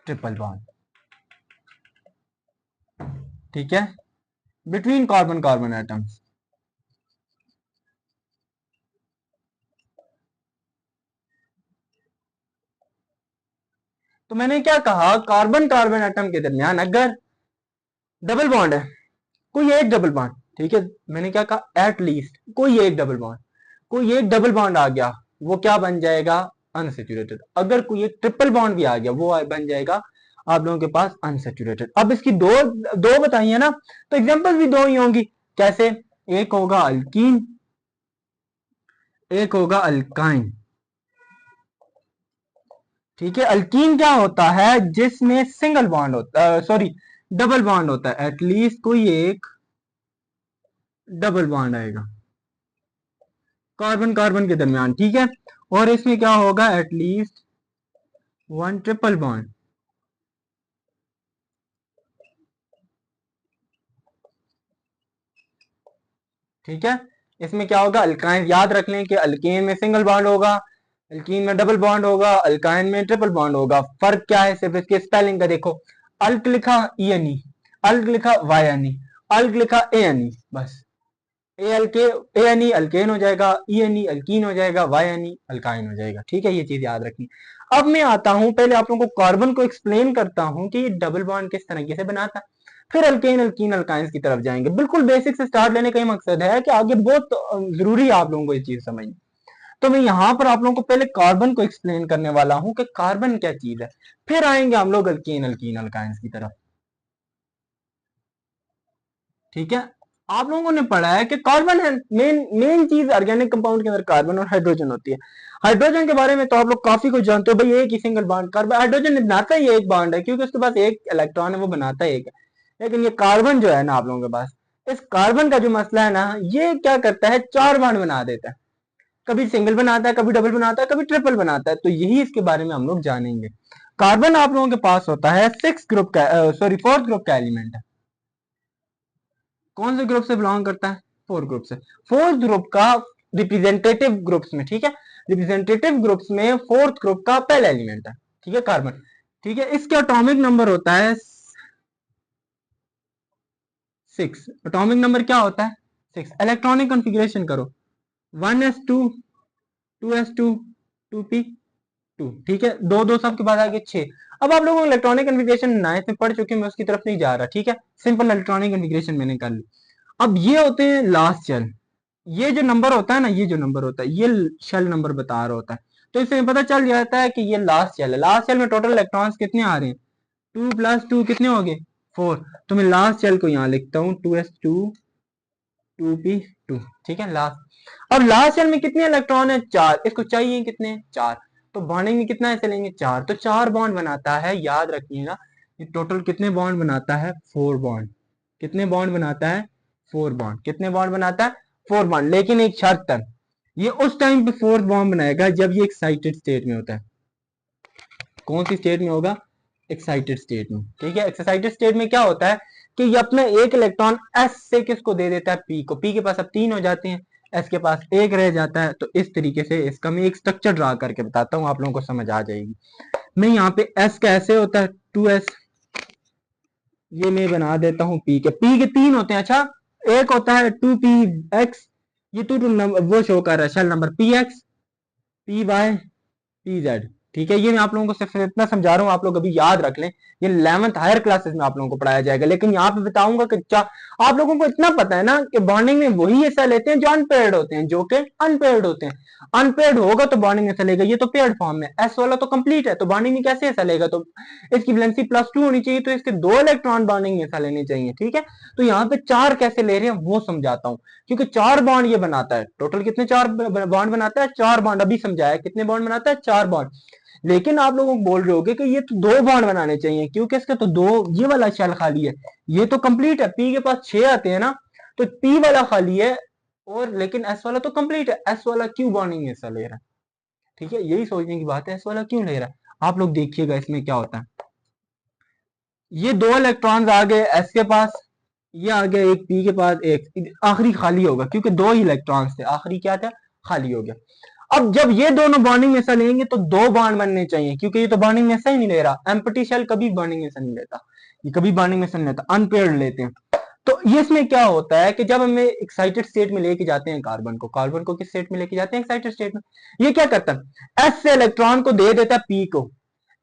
ट्रिपल बॉन्ड, ठीक है, बिटवीन कार्बन कार्बन एटम्स। तो मैंने क्या कहा, कार्बन कार्बन एटम के दरमियान अगर डबल बॉन्ड है, कोई एक डबल बॉन्ड, ठीक है, मैंने क्या कहा, एट लीस्ट कोई एक डबल बॉन्ड, कोई एक डबल बॉन्ड आ गया वो क्या बन जाएगा, अनसेचुरेटेड। अगर कोई एक ट्रिपल बॉन्ड भी आ गया वो बन जाएगा आप लोगों के पास अनसेचुरेटेड। अब इसकी दो दो बताइए ना, तो एग्जांपल भी दो ही होंगी। कैसे, एक होगा अल्कीन, एक होगा अल्काइन, ठीक है। अल्कीन क्या होता है, जिसमें सिंगल बॉन्ड होता है, सॉरी डबल बॉन्ड होता है, एटलीस्ट कोई एक डबल बॉन्ड आएगा कार्बन कार्बन के दरमियान, ठीक है। और इसमें क्या होगा, एटलीस्ट वन ट्रिपल बॉन्ड, ठीक है। इसमें क्या होगा, अल्काइन, याद रख लें कि अल्केन में सिंगल बॉन्ड होगा, अल्कीन में डबल बॉन्ड होगा, अल्काइन में ट्रिपल बॉन्ड होगा। फर्क क्या है, सिर्फ इसके स्पेलिंग का देखो, अल्क लिखा ई एन ई, अल्क लिखा वाई एन ई, अल्क लिखा ए एन ई, बस ए एल के ए एन ई अल्केन हो जाएगा, ई एन ई अल्कीन हो जाएगा, वाई एन ई अल्काइन हो जाएगा, ठीक है। ये चीज याद रखनी। अब मैं आता हूं, पहले आप लोगों को कार्बन को एक्सप्लेन करता हूं कि ये डबल बॉन्ड किस तरीके से बनाता है, फिर अल्केन अल्कीन अल्काइंस की तरफ जाएंगे। बिल्कुल बेसिक से स्टार्ट लेने का ही मकसद है कि आगे बहुत जरूरी है आप लोगों को ये चीज समझनी। तो मैं यहां पर आप लोगों को पहले कार्बन को एक्सप्लेन करने वाला हूं कि कार्बन क्या चीज है, फिर आएंगे हम लोग अल्केन अल्कीन अल्काइंस की तरफ, ठीक है। आप लोगों ने पढ़ा है कि कार्बन है मेन मेन चीज ऑर्गेनिक कंपाउंड के अंदर, कार्बन और हाइड्रोजन होती है। हाइड्रोजन के बारे में तो आप लोग काफी कुछ जानते हो, भाई एक ही सिंगल बॉन्ड, कार्बन हाइड्रोजन बनाता ही एक बॉन्ड है क्योंकि उसके पास एक इलेक्ट्रॉन है, वो बनाता है एक है। लेकिन ये कार्बन जो है ना आप लोगों के पास, इस कार्बन का जो मसला है ना, ये क्या करता है, चार बॉन्ड बना देता है, कभी सिंगल बनाता है, कभी डबल बनाता है, कभी ट्रिपल बनाता है। तो यही इसके बारे में हम लोग जानेंगे। कार्बन आप लोगों के पास होता है सिक्स ग्रुप का, सॉरी फोर्थ ग्रुप का एलिमेंट है, कौन से ग्रुप से बिलोंग करता है? फोर्थ ग्रुप से। फोर्थ ग्रुप का रिप्रेजेंटेटिव ग्रुप्स में, ठीक है, रिप्रेजेंटेटिव ग्रुप्स में फोर्थ ग्रुप का पहला एलिमेंट है, ठीक है, कार्बन, ठीक है। इसका एटॉमिक नंबर होता है 6। एटॉमिक नंबर क्या होता है? 6। इलेक्ट्रॉनिक कॉन्फ़िगरेशन करो, 1s2 2s2 2p2, ठीक है, दो दो सब के बाद आगे 6। अब आप लोगों को इलेक्ट्रॉनिक कॉन्फ़िगरेशन 9th में पढ़ चुके हैं, मैं उसकी तरफ नहीं जा रहा, ठीक है, सिंपल इलेक्ट्रॉनिक कॉन्फ़िगरेशन मैंने कर ली। अब ये होते हैं लास्ट शेल, ये जो नंबर होता है ना, ये जो नंबर होता है ये शेल नंबर बता रहा होता है, तो इससे पता चल जाता है कि ये लास्ट शेल है। लास्ट शेल में टोटल इलेक्ट्रॉन्स कितने आ रहे हैं? 2 + 2 कितने हो गए? 4। तो मैं लास्ट शेल को यहाँ लिखता हूँ 2s2 2p2, ठीक है, लास्ट। अब लास्ट शेल में कितने इलेक्ट्रॉन है? 4। इसको चाहिए कितने? 4। तो बॉन्डिंग में कितना ऐसे लेंगे? 4। तो 4 बॉन्ड बनाता है, याद रखिएगा। ये टोटल कितने बॉन्ड बनाता है? 4 बॉन्ड। कितने बॉन्ड बनाता है? 4 बॉन्ड। कितने बॉन्ड बनाता है? 4 बॉन्ड। लेकिन एक शर्त है, ये उस टाइम पे 4th बॉन्ड बनाएगा जब ये एक्साइटेड स्टेट में होता है। कौन सी स्टेट में होगा? एक्साइटेड स्टेट में, ठीक है। एक्साइटेड स्टेट में क्या होता है कि ये अपना एक इलेक्ट्रॉन एस से किसको दे देता है? पी को। पी के पास अब 3 हो जाते हैं, एस के पास 1 रह जाता है। तो इस तरीके से इसका मैं एक स्ट्रक्चर ड्रा करके बताता हूँ, आप लोगों को समझ आ जाएगी। मैं यहाँ पे एस का ऐसे होता है 2s, ये मैं बना देता हूँ पी के 3 होते हैं। अच्छा, एक होता है 2px, ये टू वो शो कर रहा है shell number px py pz, ठीक है। ये मैं आप लोगों को सिर्फ इतना समझा रहा हूँ, आप लोग अभी याद रख लें, ये 11th हायर क्लासेस में आप लोगों को पढ़ाया जाएगा। लेकिन यहाँ पे बताऊंगा कि आप लोगों को इतना पता है ना कि बॉन्डिंग में वही हिस्सा लेते हैं जो अनपेयर्ड होते हैं, जो कि अनपेयर्ड होते हैं। अनपेयर्ड होगा तो बॉन्डिंग में हिस्सा लेगा, ये तो पेयर्ड फॉर्म में, एस वाला तो कंप्लीट है, तो बॉन्डिंग में कैसे हिस्सा लेगा? तो इसकी वैलेंसी +2 होनी चाहिए, तो इसके 2 इलेक्ट्रॉन बॉन्डिंग में हिस्सा लेने चाहिए, ठीक है। तो यहाँ पे 4 कैसे ले रहे हैं वो समझाता हूँ, क्योंकि 4 बॉन्ड ये बनाता है। टोटल कितने 4 बॉन्ड बनाता है? 4 बॉन्ड। अभी समझाया कितने बॉन्ड बनाता है? 4 बॉन्ड। लेकिन आप लोगों को बोल रहे होगे कि ये तो 2 बॉन्ड बनाने चाहिए, क्योंकि इसके तो 2, ये वाला शेल खाली है, ये तो कंप्लीट है। पी के पास 6 आते हैं ना, तो पी वाला खाली है, और लेकिन एस वाला तो कंप्लीट है। एस वाला क्यों बॉन्डिंग ऐसा ले रहा है? ठीक है, यही सोचने की बात है, एस वाला क्यों ले रहा है। आप लोग देखिएगा इसमें क्या होता है। ये 2 इलेक्ट्रॉन्स आ गए एस के पास, ये आ गया एक पी के पास, एक आखिरी खाली होगा, क्योंकि 2 ही इलेक्ट्रॉन्स थे, आखिरी क्या था? खाली हो गया। अब जब ये दोनों बॉन्डिंग में हिस्सा लेंगे तो 2 बॉन्ड बनने चाहिए, क्योंकि ये तो बॉन्डिंग में हिस्सा ही नहीं ले रहा। एम्प्टी शेल कभी बॉन्डिंग में हिस्सा नहीं लेता, ये कभी बॉन्डिंग में हिस्सा नहीं लेता, अनपेयर्ड लेते हैं। तो ये इसमें क्या होता है कि जब हमें एक्साइटेड स्टेट में लेके जाते हैं कार्बन को किस स्टेट में लेके जाते हैं? एक्साइटेड स्टेट में। ये क्या करता है? एस से इलेक्ट्रॉन को दे देता है पी को,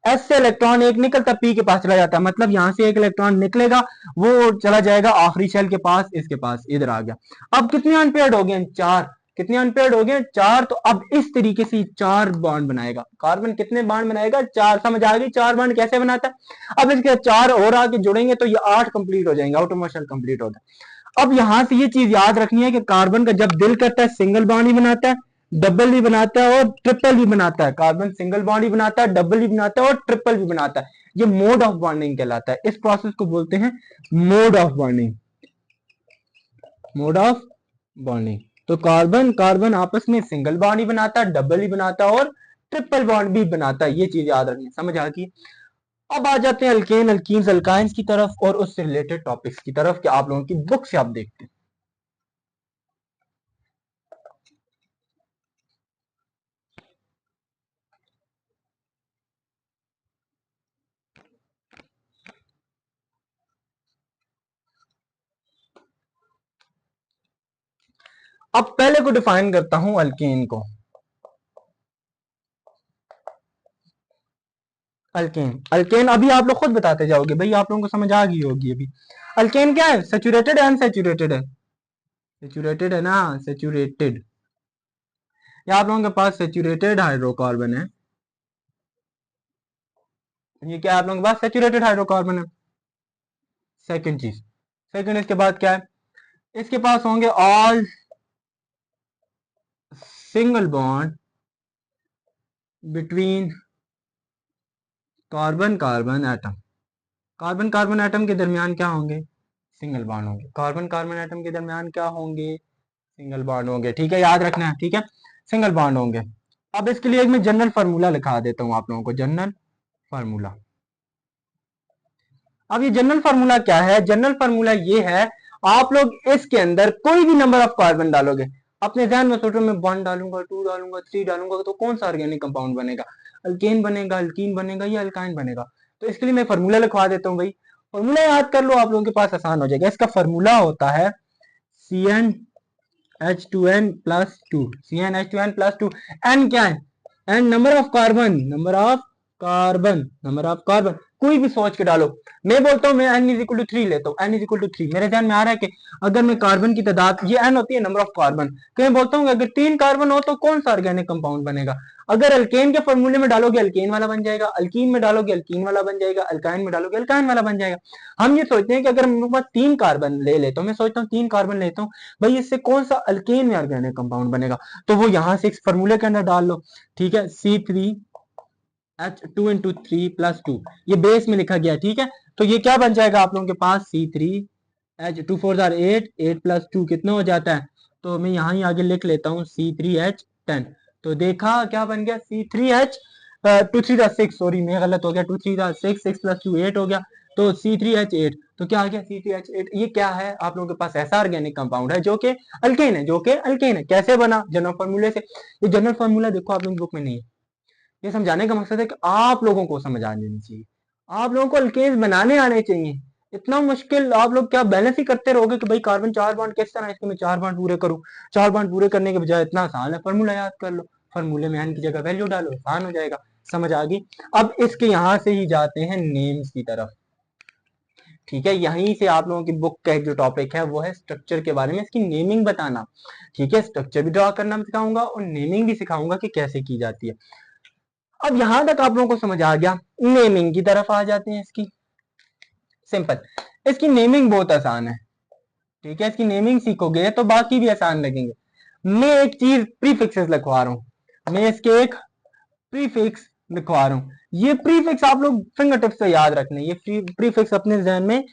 एस से इलेक्ट्रॉन एक निकलता पी के पास चला जाता है, मतलब यहां से एक इलेक्ट्रॉन निकलेगा, वो चला जाएगा आखिरी शेल के पास, इसके पास इधर आ गया। अब कितने अनपेयर्ड हो गए? 4। कितने अनपेयर्ड हो गए? 4। तो अब इस तरीके से 4 बॉन्ड बनाएगा कार्बन। कितने बॉन्ड बनाएगा? 4। समझ आ गई 4 बॉन्ड कैसे बनाता है? अब इसके 4 और आगे जुड़ेंगे तो ये 8 कंप्लीट हो जाएंगे, ऑटोमेशन कंप्लीट होता है। अब यहां से ये चीज याद रखनी है कि कार्बन का जब दिल करता है सिंगल बॉन्ड ही बनाता है, डबल भी बनाता है और ट्रिपल भी बनाता है। कार्बन सिंगल बॉन्ड भी बनाता है, डबल भी बनाता है और ट्रिपल भी बनाता है। ये मोड ऑफ बॉन्डिंग कहलाता है। इस प्रोसेस को बोलते हैं mode of bonding. Mode of bonding. तो कार्बन कार्बन आपस में सिंगल बॉन्ड ही बनाता है, डबल ही बनाता है और ट्रिपल बॉन्ड भी बनाता है। ये चीज याद रखनी, समझ आ गई। अब आ जाते हैं अल्केन, अल्कीन्स, अल्काइंस की तरफ और उससे रिलेटेड टॉपिक्स की तरफ कि आप लोगों की बुक से आप देखते हैं। अब पहले को डिफाइन करता हूं अल्केन को। अल्केन, अल्केन अभी आप लोग खुद बताते जाओगे भाई, आप लोगों को समझ आ गई होगी अभी। अल्केन क्या है? सेचुरेटेड है, अनसेचुरेटेड है? सेचुरेटेड है ना, सेचुरेटेड। या आप लोगों के पास सेचुरेटेड हाइड्रोकार्बन है, ये क्या आप लोगों के पास? सेचुरेटेड हाइड्रोकार्बन है। सेकंड चीज, सेकंड इसके बाद क्या है? इसके पास होंगे all single bond between carbon carbon atom. Carbon carbon atom के दरमियान क्या होंगे? सिंगल बॉन्ड होंगे। कार्बन कार्बन एटम के दरमियान क्या होंगे? सिंगल बॉन्ड होंगे, ठीक है, याद रखना है, ठीक है, सिंगल बॉन्ड होंगे। अब इसके लिए एक मैं जनरल फार्मूला लिखा देता हूं आप लोगों को, जनरल फार्मूला। अब ये जनरल फार्मूला क्या है? जनरल फार्मूला ये है, आप लोग इसके अंदर कोई भी नंबर ऑफ कार्बन डालोगे, अपने ध्यान में सोचो मैं 1 डालूंगा, 2 डालूंगा, 3 डालूंगा, तो कौन सा ऑर्गेनिक कंपाउंड बनेगा? अल्केन बनेगा, अल्कीन बनेगा या अल्काइन बनेगा? तो इसके लिए मैं फॉर्मूला लिखवा देता हूँ भाई, फॉर्मूला याद कर लो, आप लोगों के पास आसान हो जाएगा। इसका फॉर्मूला होता है CnH2n+2, CnH2n+2। एन क्या है? N number of carbon, number of carbon कोई भी सोच के डालो। मैं बोलता हूँ मैं n=3 लेता हूँ, n=3। मेरे ध्यान में आ रहा है कि अगर मैं कार्बन की तादाद, ये n होती है नंबर ऑफ कार्बन, तो मैं बोलता हूँ अगर 3 कार्बन हो तो कौन सा ऑर्गेनिक कंपाउंड बनेगा? अगर अल्केन के फॉर्मूले में डालोगे अल्केन वाला बन जाएगा, अल्कीन में डालोगे अल्कीन वाला बन जाएगा, अल्काइन में डालोगे अल्काइन वाला बन जाएगा। हम ये सोचते हैं कि अगर मेरे पास 3 कार्बन ले लेता हूँ, मैं सोचता हूँ 3 कार्बन लेता हूँ, भाई इससे कौन सा अल्केन में ऑर्गेनिक कंपाउंड बनेगा? तो वो यहां से इस फॉर्मूले के अंदर डाल लो, ठीक है। C3H2 इंटू 3+2, ये बेस में लिखा गया, ठीक है। तो ये क्या बन जाएगा आप लोगों के पास? C3H2 4 8, 8+2 कितना हो जाता है? तो मैं यहाँ ही आगे लिख लेता हूँ C3H10। तो देखा क्या बन गया? C3H 2 3 6, सॉरी मैं गलत हो गया, 2 3 6, 6+2 8 हो गया, तो C3H8। तो क्या आ गया? C3H8। ये क्या है? आप लोगों के पास ऐसा ऑर्गेनिक कंपाउंड है जो कि अल्केन है, कैसे बना? जनरल फॉर्मूले से। ये जनरल फॉर्मूला देखो आप लोगों की बुक में नहीं है। ये समझाने का मकसद है कि आप लोगों को समझ आ जानी चाहिए, आप लोगों को अल्केन्स बनाने आने चाहिए। इतना मुश्किल आप लोग क्या बैलेंस ही करते रहोगे कि भाई कार्बन 4 बॉन्ड किस तरह इसके मैं 4 बॉन्ड पूरे करूं? 4 बॉन्ड पूरे करने के बजाय इतना आसान है, फॉर्मूला याद कर लो, फॉर्मूले में एन की जगह वैल्यू डालो, आसान हो जाएगा। समझ आ गई? अब इसके यहां से ही जाते हैं नेम्स की तरफ, ठीक है। यहीं से आप लोगों की बुक का जो टॉपिक है वो है स्ट्रक्चर के बारे में, इसकी नेमिंग बताना, ठीक है। स्ट्रक्चर भी ड्रॉ करना सिखाऊंगा और नेमिंग भी सिखाऊंगा कि कैसे की जाती है। अब यहां तक आप लोगों को समझ आ गया, नेमिंग की तरफ आ जाते हैं। इसकी सिंपल, इसकी नेमिंग बहुत आसान है, ठीक है। इसकी नेमिंग सीखोगे तो बाकी भी आसान लगेंगे। मैं एक चीज प्रीफिक्सेस लिखवा रहा हूं, मैं इसके एक प्रीफिक्स लिखवा रहा हूं। ये प्रीफिक्स आप लोग फिंगर टिप्स पे याद रख लें, ये प्रीफिक्स अपने जहन में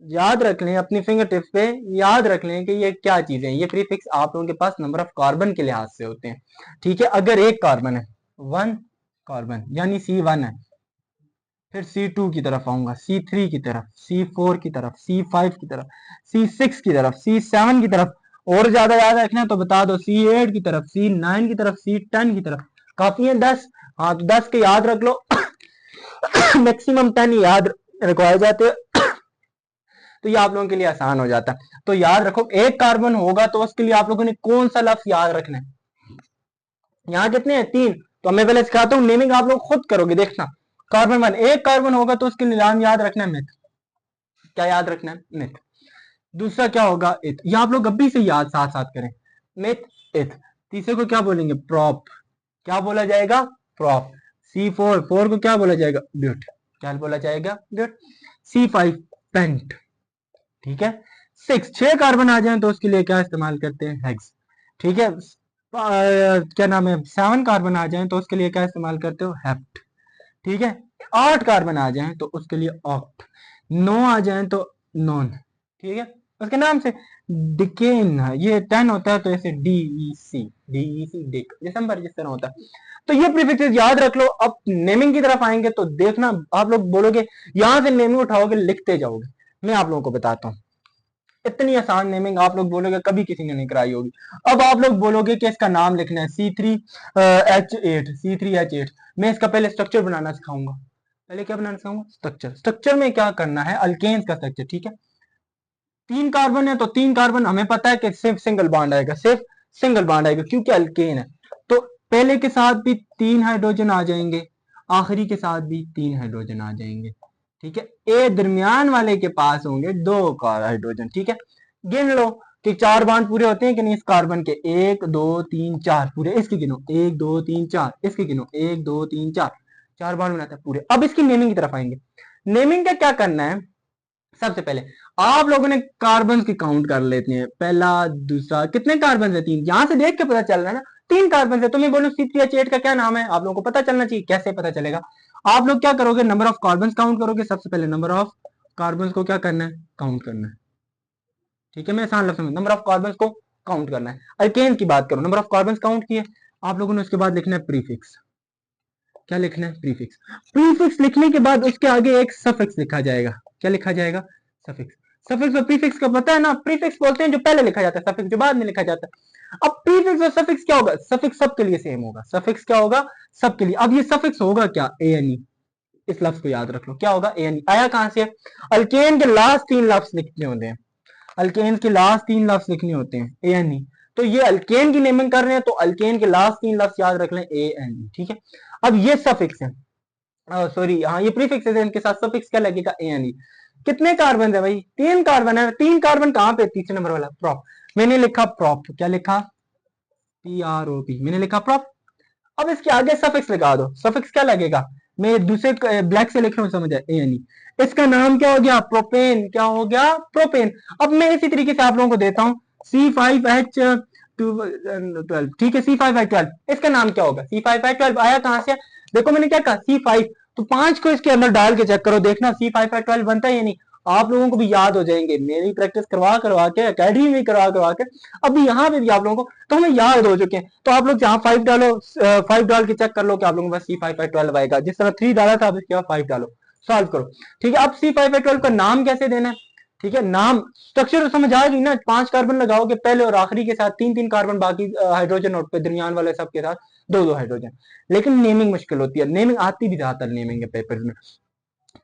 याद रख लें, अपनी फिंगर टिप्स पे याद रख लें कि ये क्या चीजें हैं। ये प्रीफिक्स आप लोगों के पास नंबर ऑफ कार्बन के लिहाज से होते हैं, ठीक है। अगर एक कार्बन है, 1 कार्बन यानी C1 है, फिर C2 की तरफ आऊंगा, C3 की तरफ, C4 की तरफ, C5 की तरफ, C6 की तरफ, C7 की तरफ, और ज्यादा याद रखना है तो बता दो, C8 की तरफ, C9 की तरफ, C10 की तरफ। काफी है 10, हाँ तो 10 के याद रख लो। मैक्सिमम 10 याद रखवाए जाते हैं, तो ये आप लोगों के लिए आसान हो जाता है। तो याद रखो, एक कार्बन होगा तो उसके लिए आप लोगों ने कौन सा लफ्ज याद रखना है? यहाँ कितने हैं? 3। तो मैं पहले सिखाता हूँ, नेमिंग आप लोग खुद करोगे, देखना। कार्बन 1, एक कार्बन होगा तो उसके नाम याद रखना है मिथ। क्या याद रखना है? मिथ। दूसरा क्या होगा? इथ। ये आप लोग अभी से याद साथ साथ करें, मिथ इथ। तीसरे को क्या बोलेंगे? प्रॉप। क्या बोला जाएगा? प्रॉप। C4, 4 को क्या बोला जाएगा? ब्यूट। क्या बोला जाएगा? ब्यूट। C5 पेंट, ठीक है। 6 कार्बन आ जाए तो उसके लिए क्या इस्तेमाल करते हैं? हेक्स, ठीक है। क्या नाम है? 7 कार्बन आ जाए तो उसके लिए क्या इस्तेमाल करते हो? हेप्ट, ठीक है। 8 कार्बन आ जाए तो उसके लिए ऑक्ट, 9 आ जाए तो नॉन, ठीक है। उसके नाम से डिकेन, ये 10 होता है तो ऐसे DEC डिक, दिसंबर जिस तरह होता है। तो ये प्रीफिक्सेस याद रख लो। अब नेमिंग की तरफ आएंगे तो देखना, आप लोग बोलोगे यहां से नेमिंग उठाओगे लिखते जाओगे। मैं आप लोगों को बताता हूँ, इतनी आसान नेमिंग आप लोग बोलोगे कभी किसी ने नहीं कराई होगी। अब आप लोग बोलोगे कि इसका नाम लिखना है C3H8। मैं इसका पहले स्ट्रक्चर बनाना सिखाऊंगा। पहले क्या बनाना सिखाऊंगा? स्ट्रक्चर। स्ट्रक्चर में क्या करना है? अल्केन्स का स्ट्रक्चर, ठीक है। 3 कार्बन है तो 3 कार्बन हमें पता है कि सिर्फ सिंगल बॉन्ड आएगा, सिर्फ सिंगल बॉन्ड आएगा क्योंकि अल्केन है। तो पहले के साथ भी 3 हाइड्रोजन आ जाएंगे, आखिरी के साथ भी 3 हाइड्रोजन आ जाएंगे, ठीक है। ए दरमियान वाले के पास होंगे 2 हाइड्रोजन, ठीक है। गिन लो कि 4 बॉन्ड पूरे होते हैं कि नहीं इस कार्बन के? 1 2 3 4 पूरे। इसके गिनो 1 2 3 4, इसके गिनो 1 2 3 4, 4 बॉन्ड बनाते हैं पूरे। अब इसकी नेमिंग की तरफ आएंगे। नेमिंग का क्या करना है? सबसे पहले आप लोगों ने कार्बन की काउंट कर लेते हैं, पहला दूसरा, कितने कार्बन है? 3। यहां से देख के पता चल रहा है ना 3 कार्बन है। तो मैं बोलूं C3H8 का क्या नाम है? आप लोगों को पता चलना चाहिए। कैसे पता चलेगा? आप लोग क्या करोगे? नंबर ऑफ कार्बन काउंट करोगे। सबसे पहले नंबर ऑफ कार्बन को क्या करना है? काउंट करना है, ठीक है। मैं आसान लफ्ज़ में नंबर ऑफ कार्बन को काउंट करना है। अल्केन की बात करो, नंबर ऑफ कार्बन काउंट किए आप लोगों ने, उसके बाद लिखना है प्रीफिक्स। क्या लिखना है? प्रीफिक्स। प्रीफिक्स लिखने के बाद उसके आगे एक सफिक्स लिखा जाएगा। क्या लिखा जाएगा? सफिक्स। सफिक्स और प्रीफिक्स का पता है ना, प्रीफिक्स बोलते हैं जो पहले लिखा जाता है, सफिक्स जो बाद में लिखा जाता है। अब प्रीफिक्स और सफिक्स क्या होगा, सफिक्स सबके लिए सेम होगा, सफिक्स क्या होगा सबके लिए। अब ये सफिक्स होगा क्या, ए एन ई, इस लफ्ज को याद रख लो, क्या होगा ए एन ई। आया कहां से, अल्केन के लास्ट 3 लफ्ज लिखने होते हैं, अल्केन के लास्ट 3 लफ्ज लिखने होते हैं ए एन ई। तो ये अल्केन की नेमिंग कर रहे हैं तो अल्केन के लास्ट 3 लफ्ज याद रख लें ए एन ई, ठीक है। अब ये सफिक्स है, सॉरी हाँ ये प्रीफिक्स है, इनके साथ सफिक्स क्या लगेगा ए एन ई। कितने कार्बन है भाई, 3 कार्बन है, 3 कार्बन कहां पे, तीसरे नंबर वाला प्रॉप, मैंने लिखा प्रॉप, क्या लिखा पी आर ओ पी, मैंने लिखा प्रॉप। अब इसके आगे सफिक्स लगा दो, सफिक्स क्या लगेगा, मैं दूसरे ब्लैक से लिख रहा हूं, समझ आए ए एन ई। इसका नाम क्या हो गया, प्रोपेन, क्या हो गया प्रोपेन। अब मैं इसी तरीके से आप लोगों को देता हूं C5H12, ठीक है C5H12, इसका नाम क्या होगा C5H12, आया कहां से, देखो मैंने क्या कहा C5, तो 5 को इसके अंदर डाल के चेक करो, देखना C5H12 बनता है या नहीं। आप लोगों को भी याद हो जाएंगे, मेरी प्रैक्टिस करवा करवा के, अकेडमी में करवा करवा के, अभी यहाँ पे भी आप लोगों को तो हमें याद हो चुके हैं। तो आप लोग जहां 5 डालो, 5 डाल के चेक कर लो कि आप लोगों के पास C5H12 आएगा, जिस तरह 3 डाला था आप इसके बाद 5 डालो, सॉल्व करो, ठीक है। अब C5H12 का नाम कैसे देना है, ठीक है, नाम स्ट्रक्चर तो समझ आ गई ना, 5 कार्बन लगाओगे पहले और आखिरी के साथ, 3 कार्बन बाकी हाइड्रोजन नोट पे दरमियान वाले सबके साथ 2 हाइड्रोजन। लेकिन नेमिंग मुश्किल होती है, नेमिंग आती भी ज्यादातर नेमिंग के पेपर में।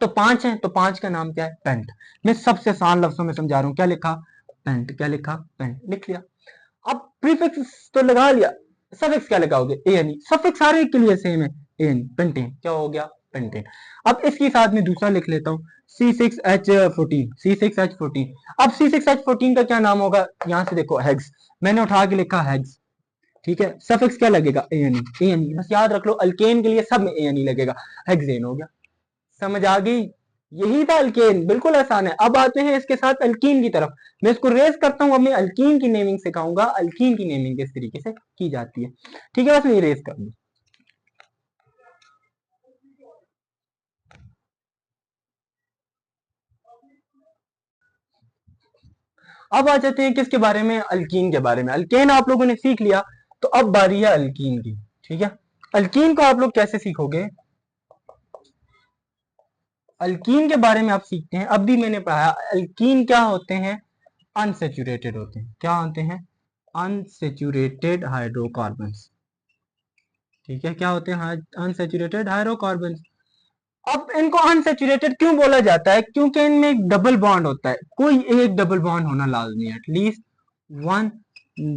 तो 5 है तो 5 का नाम क्या है, पेंट। मैं सबसे आसान लफ्जों में समझा रहा हूं, क्या लिखा पेंट, क्या लिखा पेंट, लिख लिया। अब प्रीफिक्स तो लगा लिया, सफिक्स क्या लगाओगे ए एन ई, सफिक्स सारे के लिए सेम है ए एन, पेंटेन, क्या हो गया पेंटेन। अब इसके साथ में दूसरा लिख लेता हूं C6H14, C6H14। अब C6H14 का क्या नाम होगा, यहां से देखो हेक्स, मैंने उठा के लिखा हेक्स, ठीक है। सफिक्स क्या लगेगा A N E, A N E, बस याद रख लो अल्केन के लिए सब में ए एन ई लगेगा, हेक्सेन हो गया, समझ आ गई। यही था अल्केन, बिल्कुल आसान है। अब आते हैं इसके साथ अल्कीन की तरफ, मैं इसको रेस करता हूं, अब मैं अल्कीन की नेमिंग सिखाऊंगा, अल्कीन की नेमिंग किस तरीके से की जाती है, ठीक है, बस मैं रेस कर दूं। अब आ जाते हैं किसके बारे में, अल्कीन के बारे में। अल्केन आप लोगों ने सीख लिया, तो अब बारी है अल्कीन की, ठीक है। अल्कीन को आप लोग कैसे सीखोगे, अल्कीन के बारे में आप सीखते हैं, अब भी मैंने पढ़ा अल्कीन क्या होते हैं, अनसेचुरेटेड होते हैं, क्या होते हैं अनसेचुरेटेड हाइड्रोकार्बन्स, ठीक है, क्या होते हैं अनसेचुरेटेड हाइड्रोकार्बन्स। अब इनको अनसेचुरेटेड क्यों बोला जाता है, क्योंकि इनमें एक डबल बॉन्ड होता है, कोई एक डबल बॉन्ड होना लाजमी है, एटलीस्ट 1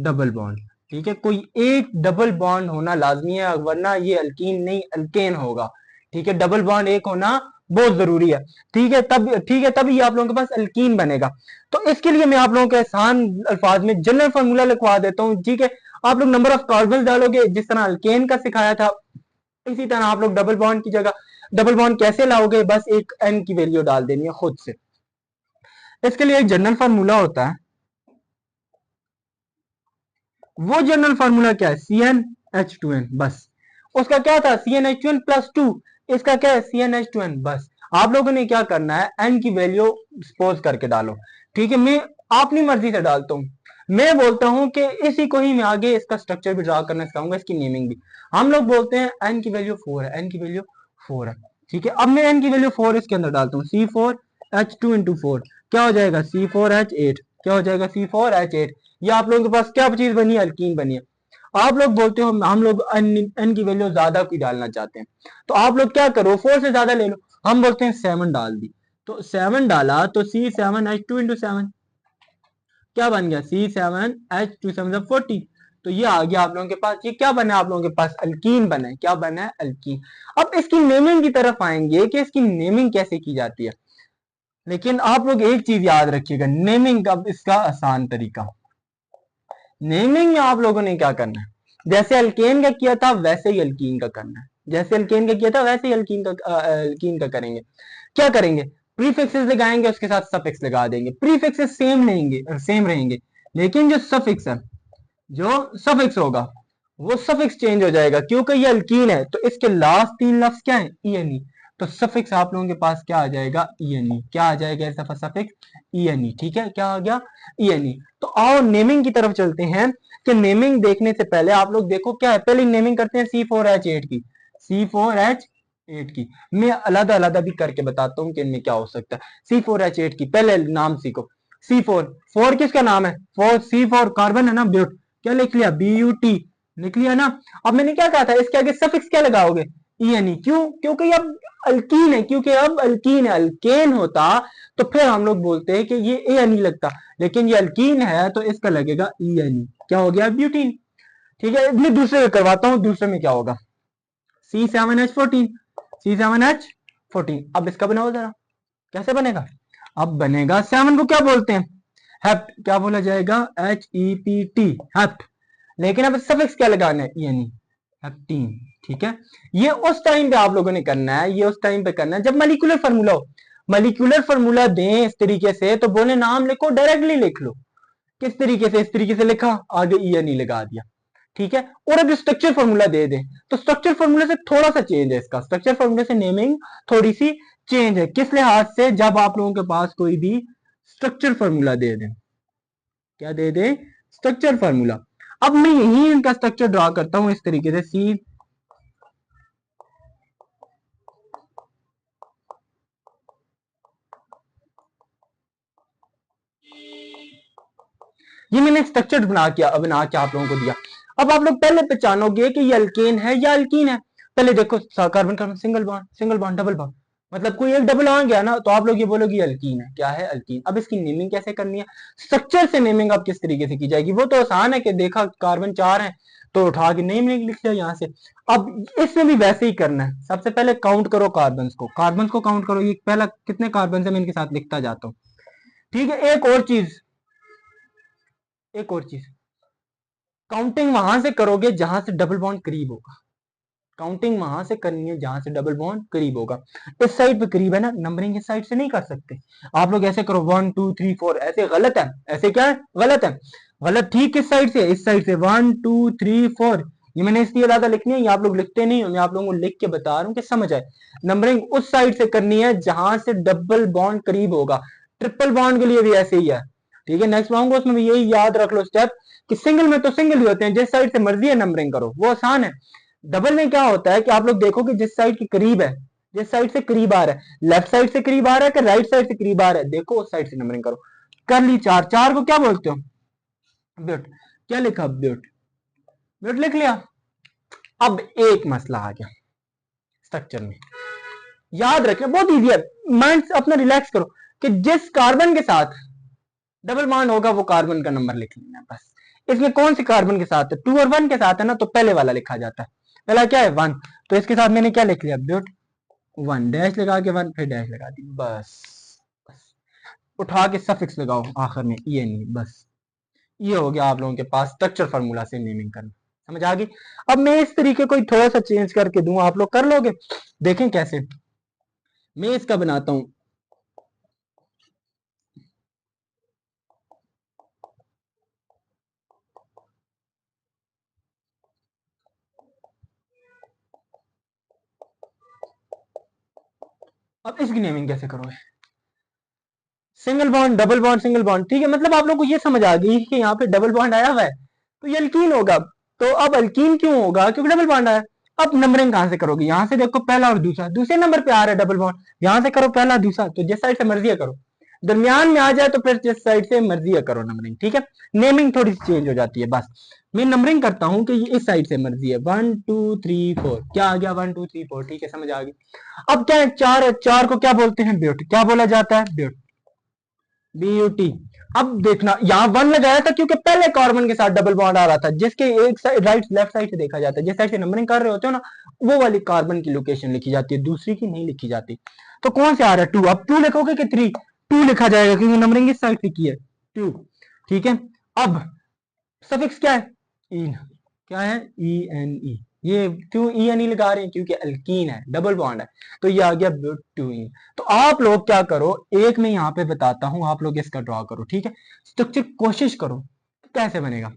डबल बॉन्ड, ठीक है, कोई एक डबल बॉन्ड होना लाजमी है, वरना ये अल्कीन नहीं अल्केन होगा, ठीक है, डबल बॉन्ड एक होना बहुत जरूरी है, ठीक है, तब ठीक है, तभी आप लोगों के पास अल्कीन बनेगा। तो इसके लिए मैं आप लोगों के आसान अल्फाज में जनरल फार्मूला लिखवा देता हूं, ठीक है। आप लोग नंबर ऑफ कार्बन डालोगे, जिस तरह अल्केन का सिखाया था, इसी तरह आप लोग डबल बॉन्ड की जगह, डबल बॉन्ड कैसे लाओगे, बस एक एन की वैल्यू डाल देनी है खुद से। इसके लिए एक जनरल फार्मूला होता है, वो जनरल फार्मूला क्या है, CnH2n, बस। उसका क्या था CnH2n+2, इसका क्या है CnH2n, बस। आप लोगों ने क्या करना है, n की वैल्यू सपोज करके डालो, ठीक है, मैं अपनी मर्जी से डालता हूं, मैं बोलता हूं कि इसी को ही मैं आगे इसका स्ट्रक्चर भी ड्रा करना सिखाऊंगा, इसकी नेमिंग भी। हम लोग बोलते हैं n की वैल्यू 4 है, n की वैल्यू 4 है, ठीक है। अब मैं n की वैल्यू 4 इसके अंदर डालता हूँ, C4H2 इंटू 4, क्या हो जाएगा C4H8, क्या हो जाएगा C4H8। ये आप लोगों के पास क्या चीज बनी है, अल्कीन बनी है। आप लोग बोलते हो हम लोग n की वैल्यू ज्यादा की डालना चाहते हैं, तो आप लोग क्या करो 4 से ज्यादा ले लो, हम बोलते हैं 7 डाल दी, तो 7 डाला तो C7H2 इंटू 7, क्या बन गया C7H2 7 40, तो ये आ गया आप लोगों के पास, ये क्या बना है आप लोगों के पास, अल्कीन बना है, क्या बना है अल्कीन। अब इसकी नेमिंग की तरफ आएंगे कि इसकी नेमिंग कैसे की जाती है, लेकिन आप लोग एक चीज याद रखिएगा, नेमिंग का इसका आसान तरीका, नेमिंग में आप लोगों ने क्या करना है, जैसे अल्केन का किया था वैसे ही अल्कीन का करना है, जैसे अल्केन का किया था वैसे ही अल्कीन का करेंगे। क्या करेंगे, प्रीफिक्सेस लगाएंगे, उसके साथ सफिक्स लगा देंगे, प्रीफिक्सेस सेम रहेंगे, लेकिन जो सफिक्स है, जो सफिक्स होगा वो सफिक्स चेंज हो जाएगा, क्योंकि ये अल्कीन है तो इसके लास्ट 3 लफ्ज क्या है ई एन ई, तो सफिक्स आप लोगों के पास क्या आ जाएगा ई एन ई, क्या आ जाएगा ऐसा सफिक्स ई एन ई, ठीक है, क्या आ गया ई एन ई। तो आओ नेमिंग की तरफ चलते हैं, कि नेमिंग देखने से पहले आप लोग देखो क्या है, पहले नेमिंग करते हैं C4H8 की, C4H8 की मैं अलग अलग भी करके बताता हूँ कि इनमें क्या हो सकता है। C4H8 की पहले नाम सीखो, C4, 4 किसका नाम है, 4 C4 कार्बन है ना, ब्यूट, क्या लिख लिया, BUT लिख लिया ना। अब मैंने क्या कहा था, इसके आगे सफिक्स क्या लगाओगे, ENE, क्यों, क्योंकि अब अल्कीन है, क्योंकि अब अल्कीन है, अल्केन होता तो फिर हम लोग बोलते हैं कि ये ANE लगता, लेकिन ये अल्कीन है तो इसका लगेगा ENE, क्या हो गया, ब्यूटीन। ठीक है, मैं दूसरे में करवाता हूं, दूसरे में क्या होगा, C7H14, C7H14, अब इसका बनाओ जरा, कैसे बनेगा, अब बनेगा 7 को क्या बोलते हैं, हेप्ट, क्या बोला जाएगा, HEPT, हेप्ट, लेकिन अब सफिक्स क्या लगाना है, यानी हेप्टीन। ठीक है, ये उस टाइम पे आप लोगों ने करना है, ये उस टाइम पे करना है जब मॉलिक्यूलर फार्मूला हो, मॉलिक्यूलर फार्मूला दें इस तरीके से तो बोले नाम लिखो, डायरेक्टली लिख लो, किस तरीके से, इस तरीके से लिखा, आगे ENE लगा दिया। ठीक है, और अब स्ट्रक्चर फार्मूला दे दें तो स्ट्रक्चर फार्मूला से थोड़ा सा चेंज है, इसका स्ट्रक्चर फार्मूला से नेमिंग थोड़ी सी चेंज है, किस लिहाज से, जब आप लोगों के पास कोई भी स्ट्रक्चर फार्मूला दे दें, क्या दे दे, स्ट्रक्चर फार्मूला। अब मैं यही इनका स्ट्रक्चर ड्रा करता हूं इस तरीके से, सी, ये मैंने स्ट्रक्चर बना के आप लोगों को दिया। अब आप लोग पहले पहचानोगे कि ये अल्केन है या अल्कीन है, पहले देखो carbon carbon single bond, single bond, double bond, मतलब कोई एक डबल आ गया ना तो आप लोग ये बोलोगे अल्कीन है, क्या है, अल्कीन। अब इसकी नेमिंग कैसे करनी है, स्ट्रक्चर से नेमिंग अब किस तरीके से की जाएगी, वो तो आसान है कि देखा कार्बन 4 है तो उठा के नेमिंग लिख लिया यहां से। अब इसमें भी वैसे ही करना है, सबसे पहले काउंट करो कार्बन को काउंट करो, ये पहला कितने कार्बन है मैं इनके साथ लिखता जाता हूँ। ठीक है, एक और चीज, काउंटिंग वहां से करोगे जहां से डबल बॉन्ड करीब होगा, काउंटिंग वहां से करनी है जहां से डबल बॉन्ड करीब होगा। इस साइड पे करीब है ना, नंबरिंग इस साइड से नहीं कर सकते आप लोग, ऐसे करो 1 2 3 4, ऐसे गलत है, ऐसे क्या है, गलत है, गलत। ठीक किस साइड से, इस साइड से 1 2 3 4, ये मैंने इसलिए ज्यादा लिखनी है, ये आप लोग लिखते नहीं हो, मैं आप लोगों को लिख के बता रहा हूँ कि समझ आए। नंबरिंग उस साइड से करनी है जहां से डबल बॉन्ड करीब होगा, ट्रिपल बॉन्ड के लिए भी ऐसे ही है। ठीक है, नेक्स्ट लाऊंगा उसमें भी यही याद रख लो स्टेप, कि सिंगल में तो सिंगल ही होते हैं, जिस साइड से मर्जी है नंबरिंग करो, वो आसान है। डबल में क्या होता है कि आप लोग देखो कि जिस साइड के करीब है, जिस साइड से करीब आ रहा है, लेफ्ट साइड से करीब आ रहा है कि राइट साइड से करीब आ रहा है, देखो उस साइड से नंबरिंग करो। कर ली 4, 4 को क्या बोलते हो, ब्यूट, क्या लिखा, ब्यूट, ब्यूट लिख लिया। अब एक मसला आ गया स्ट्रक्चर में, याद रखना बहुत इजी है, माइंड अपना रिलैक्स करो, कि जिस कार्बन के साथ डबल बॉन्ड होगा वो कार्बन का नंबर लिख लेना बस। इसमें कौन सी कार्बन के साथ है, 2 और 1 के साथ है ना, तो पहले वाला लिखा जाता है, पहला क्या है 1, तो इसके साथ मैंने क्या लिख लिया, ब्यूट 1, डैश लगा के 1, फिर डैश लगा दी, बस उठा के सफिक्स लगाओ आखिर में, ये नहीं, बस ये हो गया आप लोगों के पास स्ट्रक्चर फार्मूला से नेमिंग करना, समझ आ गई। अब मैं इस तरीके को थोड़ा सा चेंज करके दूं, आप लोग कर लोगे, देखें कैसे मैं इसका बनाता हूं। अब इसकी नेमिंग कैसे करोगे, single bond, double bond, single bond, ठीक है, मतलब आप लोग को ये समझ आ गई कि यहाँ पे डबल बॉन्ड आया हुआ है तो ये अल्कीन होगा। तो अब अल्कीन क्यों होगा, क्योंकि डबल बॉन्ड आया। अब नंबरिंग कहां से करोगे, यहाँ से देखो पहला और दूसरा, दूसरे नंबर पे आ रहा है डबल बॉन्ड, यहाँ से करो पहला दूसरा, तो जिस साइड से मर्जी है करो, दरमियान में आ जाए तो फिर जिस साइड से मर्जी है करो नंबरिंग। ठीक है, नेमिंग थोड़ी सी चेंज हो जाती है बस, मैं नंबरिंग करता हूं कि ये इस साइड से मर्जी है, 1 2 3 4, क्या आ गया 1 2 3 4, ठीक है, समझ आ गई। अब क्या है, चार है, चार को क्या बोलते हैं, ब्यूट, क्या बोला जाता है, ब्यूट, BUT। अब देखना यहां 1 लगाया था क्योंकि पहले कार्बन के साथ डबल बॉन्ड आ रहा था, जिसके एक साइड राइट लेफ्ट साइड से देखा जाता है, जिस साइड से नंबरिंग कर रहे होते हो ना, वो वाली कार्बन की लोकेशन लिखी जाती है, दूसरी की नहीं लिखी जाती। तो कौन से आ रहा है 2, अब 2 लिखोगे कि 3, 2 लिखा जाएगा क्योंकि नंबरिंग इस साइड से की है 2। ठीक है, अब सफिक्स क्या है, इन, क्या है, ENE, ये क्यों ENE लगा रहे हैं, क्योंकि अल्कीन है, डबल बॉन्ड है, तो ये आ गया ब्यूटीन। तो आप लोग क्या करो, एक मैं यहाँ पे बताता हूं, आप लोग इसका ड्रॉ करो, ठीक है, स्ट्रक्चर कोशिश करो कैसे बनेगा।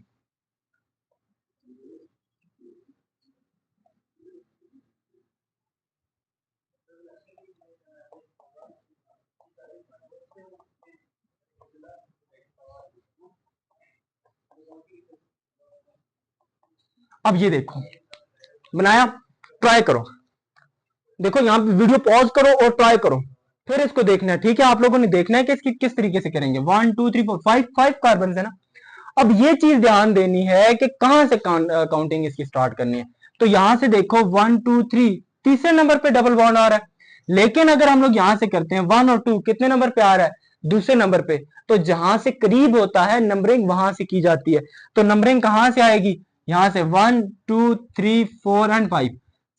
अब ये देखो बनाया, ट्राई करो, देखो यहाँ पे वीडियो पॉज करो और ट्राई करो, फिर इसको देखना है, ठीक है, आप लोगों ने देखना है कि इसकी किस तरीके से करेंगे। 1 2 3 4 5 5 कार्बन है ना। अब ये चीज ध्यान देनी है कि कहां से काउंटिंग इसकी स्टार्ट करनी है। तो यहां से देखो 1 2 3, तीसरे नंबर पे डबल बॉन्ड आ रहा है। लेकिन अगर हम लोग यहां से करते हैं 1 और 2 कितने नंबर पे आ रहा है, दूसरे नंबर पे। तो जहां से करीब होता है नंबरिंग वहां से की जाती है। तो नंबरिंग कहां से आएगी, यहां से 1 2 3 4 एंड 5।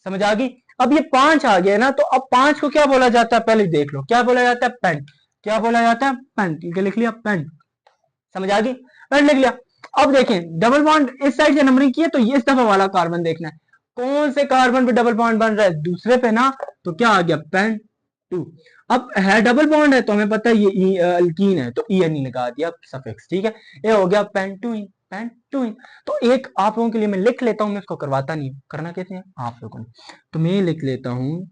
समझ आ गई। अब ये 5 आ गया ना, तो अब 5 को क्या बोला जाता है, पहले देख लो क्या बोला जाता है, पेंट। क्या बोला जाता है, पेंट। लिख लिया पेंट। समझ आ गई, पेंट लिख लिया। अब देखें डबल बॉन्ड इस साइड से नंबरिंग की है, तो ये इस दफा वाला कार्बन देखना है कौन से कार्बन पे डबल बॉन्ड बन रहा है, दूसरे पे ना। तो क्या आ गया, पेंट 2। अब है डबल बॉन्ड है तो हमें पता है ये अल्कीन है, तो ई एन ई लगा दिया सफिक्स, ठीक है। ये हो गया पेंटुइन, पेंटुइन। तो एक आप लोगों के लिए मैं लिख लेता हूं, मैं इसको करवाता नहीं, करना कैसे है आप लोगों ने। तो मैं लिख लेता हूं,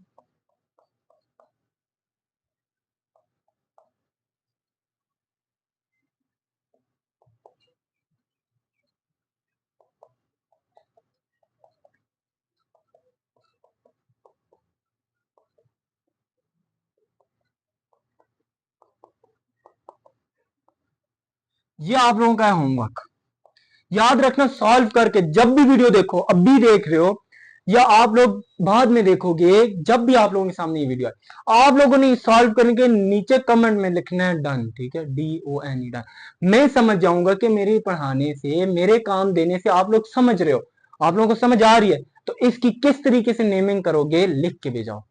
ये आप लोगों का है होमवर्क। याद रखना, सॉल्व करके जब भी वीडियो देखो, अब भी देख रहे हो या आप लोग बाद में देखोगे, जब भी आप लोगों के सामने ये वीडियो है, आप लोगों ने सॉल्व करने के नीचे कमेंट में लिखना है डन, ठीक है, DONE डन। मैं समझ जाऊंगा कि मेरे पढ़ाने से, मेरे काम देने से आप लोग समझ रहे हो, आप लोगों को समझ आ रही है। तो इसकी किस तरीके से नेमिंग करोगे लिख के भेजाओ,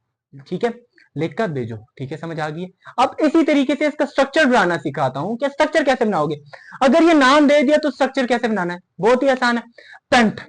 ठीक है, लिखकर भेजो, ठीक है, समझ आ गई। अब इसी तरीके से इसका स्ट्रक्चर बनाना सिखाता हूं कि स्ट्रक्चर कैसे बनाओगे। अगर ये नाम दे दिया तो स्ट्रक्चर कैसे बनाना है, बहुत ही आसान है। पेंट,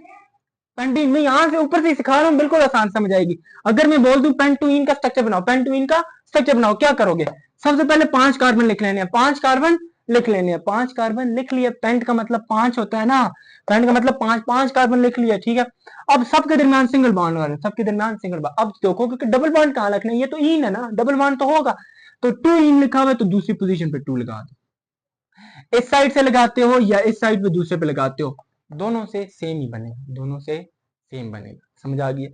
पेंटीन मैं यहां से ऊपर से सिखा रहा हूं, बिल्कुल आसान समझ आएगी। अगर मैं बोल दूं पेंटुइन का स्ट्रक्चर बनाओ, पेंटुइन का स्ट्रक्चर बनाओ, क्या करोगे, सबसे पहले 5 कार्बन लिख लेने हैं, 5 कार्बन लिख लेने हैं, 5 कार्बन लिख लिए। पेंट का मतलब 5 होता है ना, पेंट का मतलब 5, 5 कार्बन लिख लिया, ठीक है। अब सबके दरमियान सिंगल बॉन्ड लगा रहे हैं, सबके दरमियान सिंगल बॉन्ड। अब देखो कि डबल बॉन्ड कहां रखना है, ये तो इन है ना, डबल बॉन्ड तो होगा। तो 2 इन लिखा हुआ है तो दूसरी पोजीशन पे 2 लगा दो। इस साइड से लगाते हो या इस साइड पे दूसरे पे लगाते हो, दोनों से सेम ही बनेगा, दोनों से सेम बनेगा, समझ आ गई।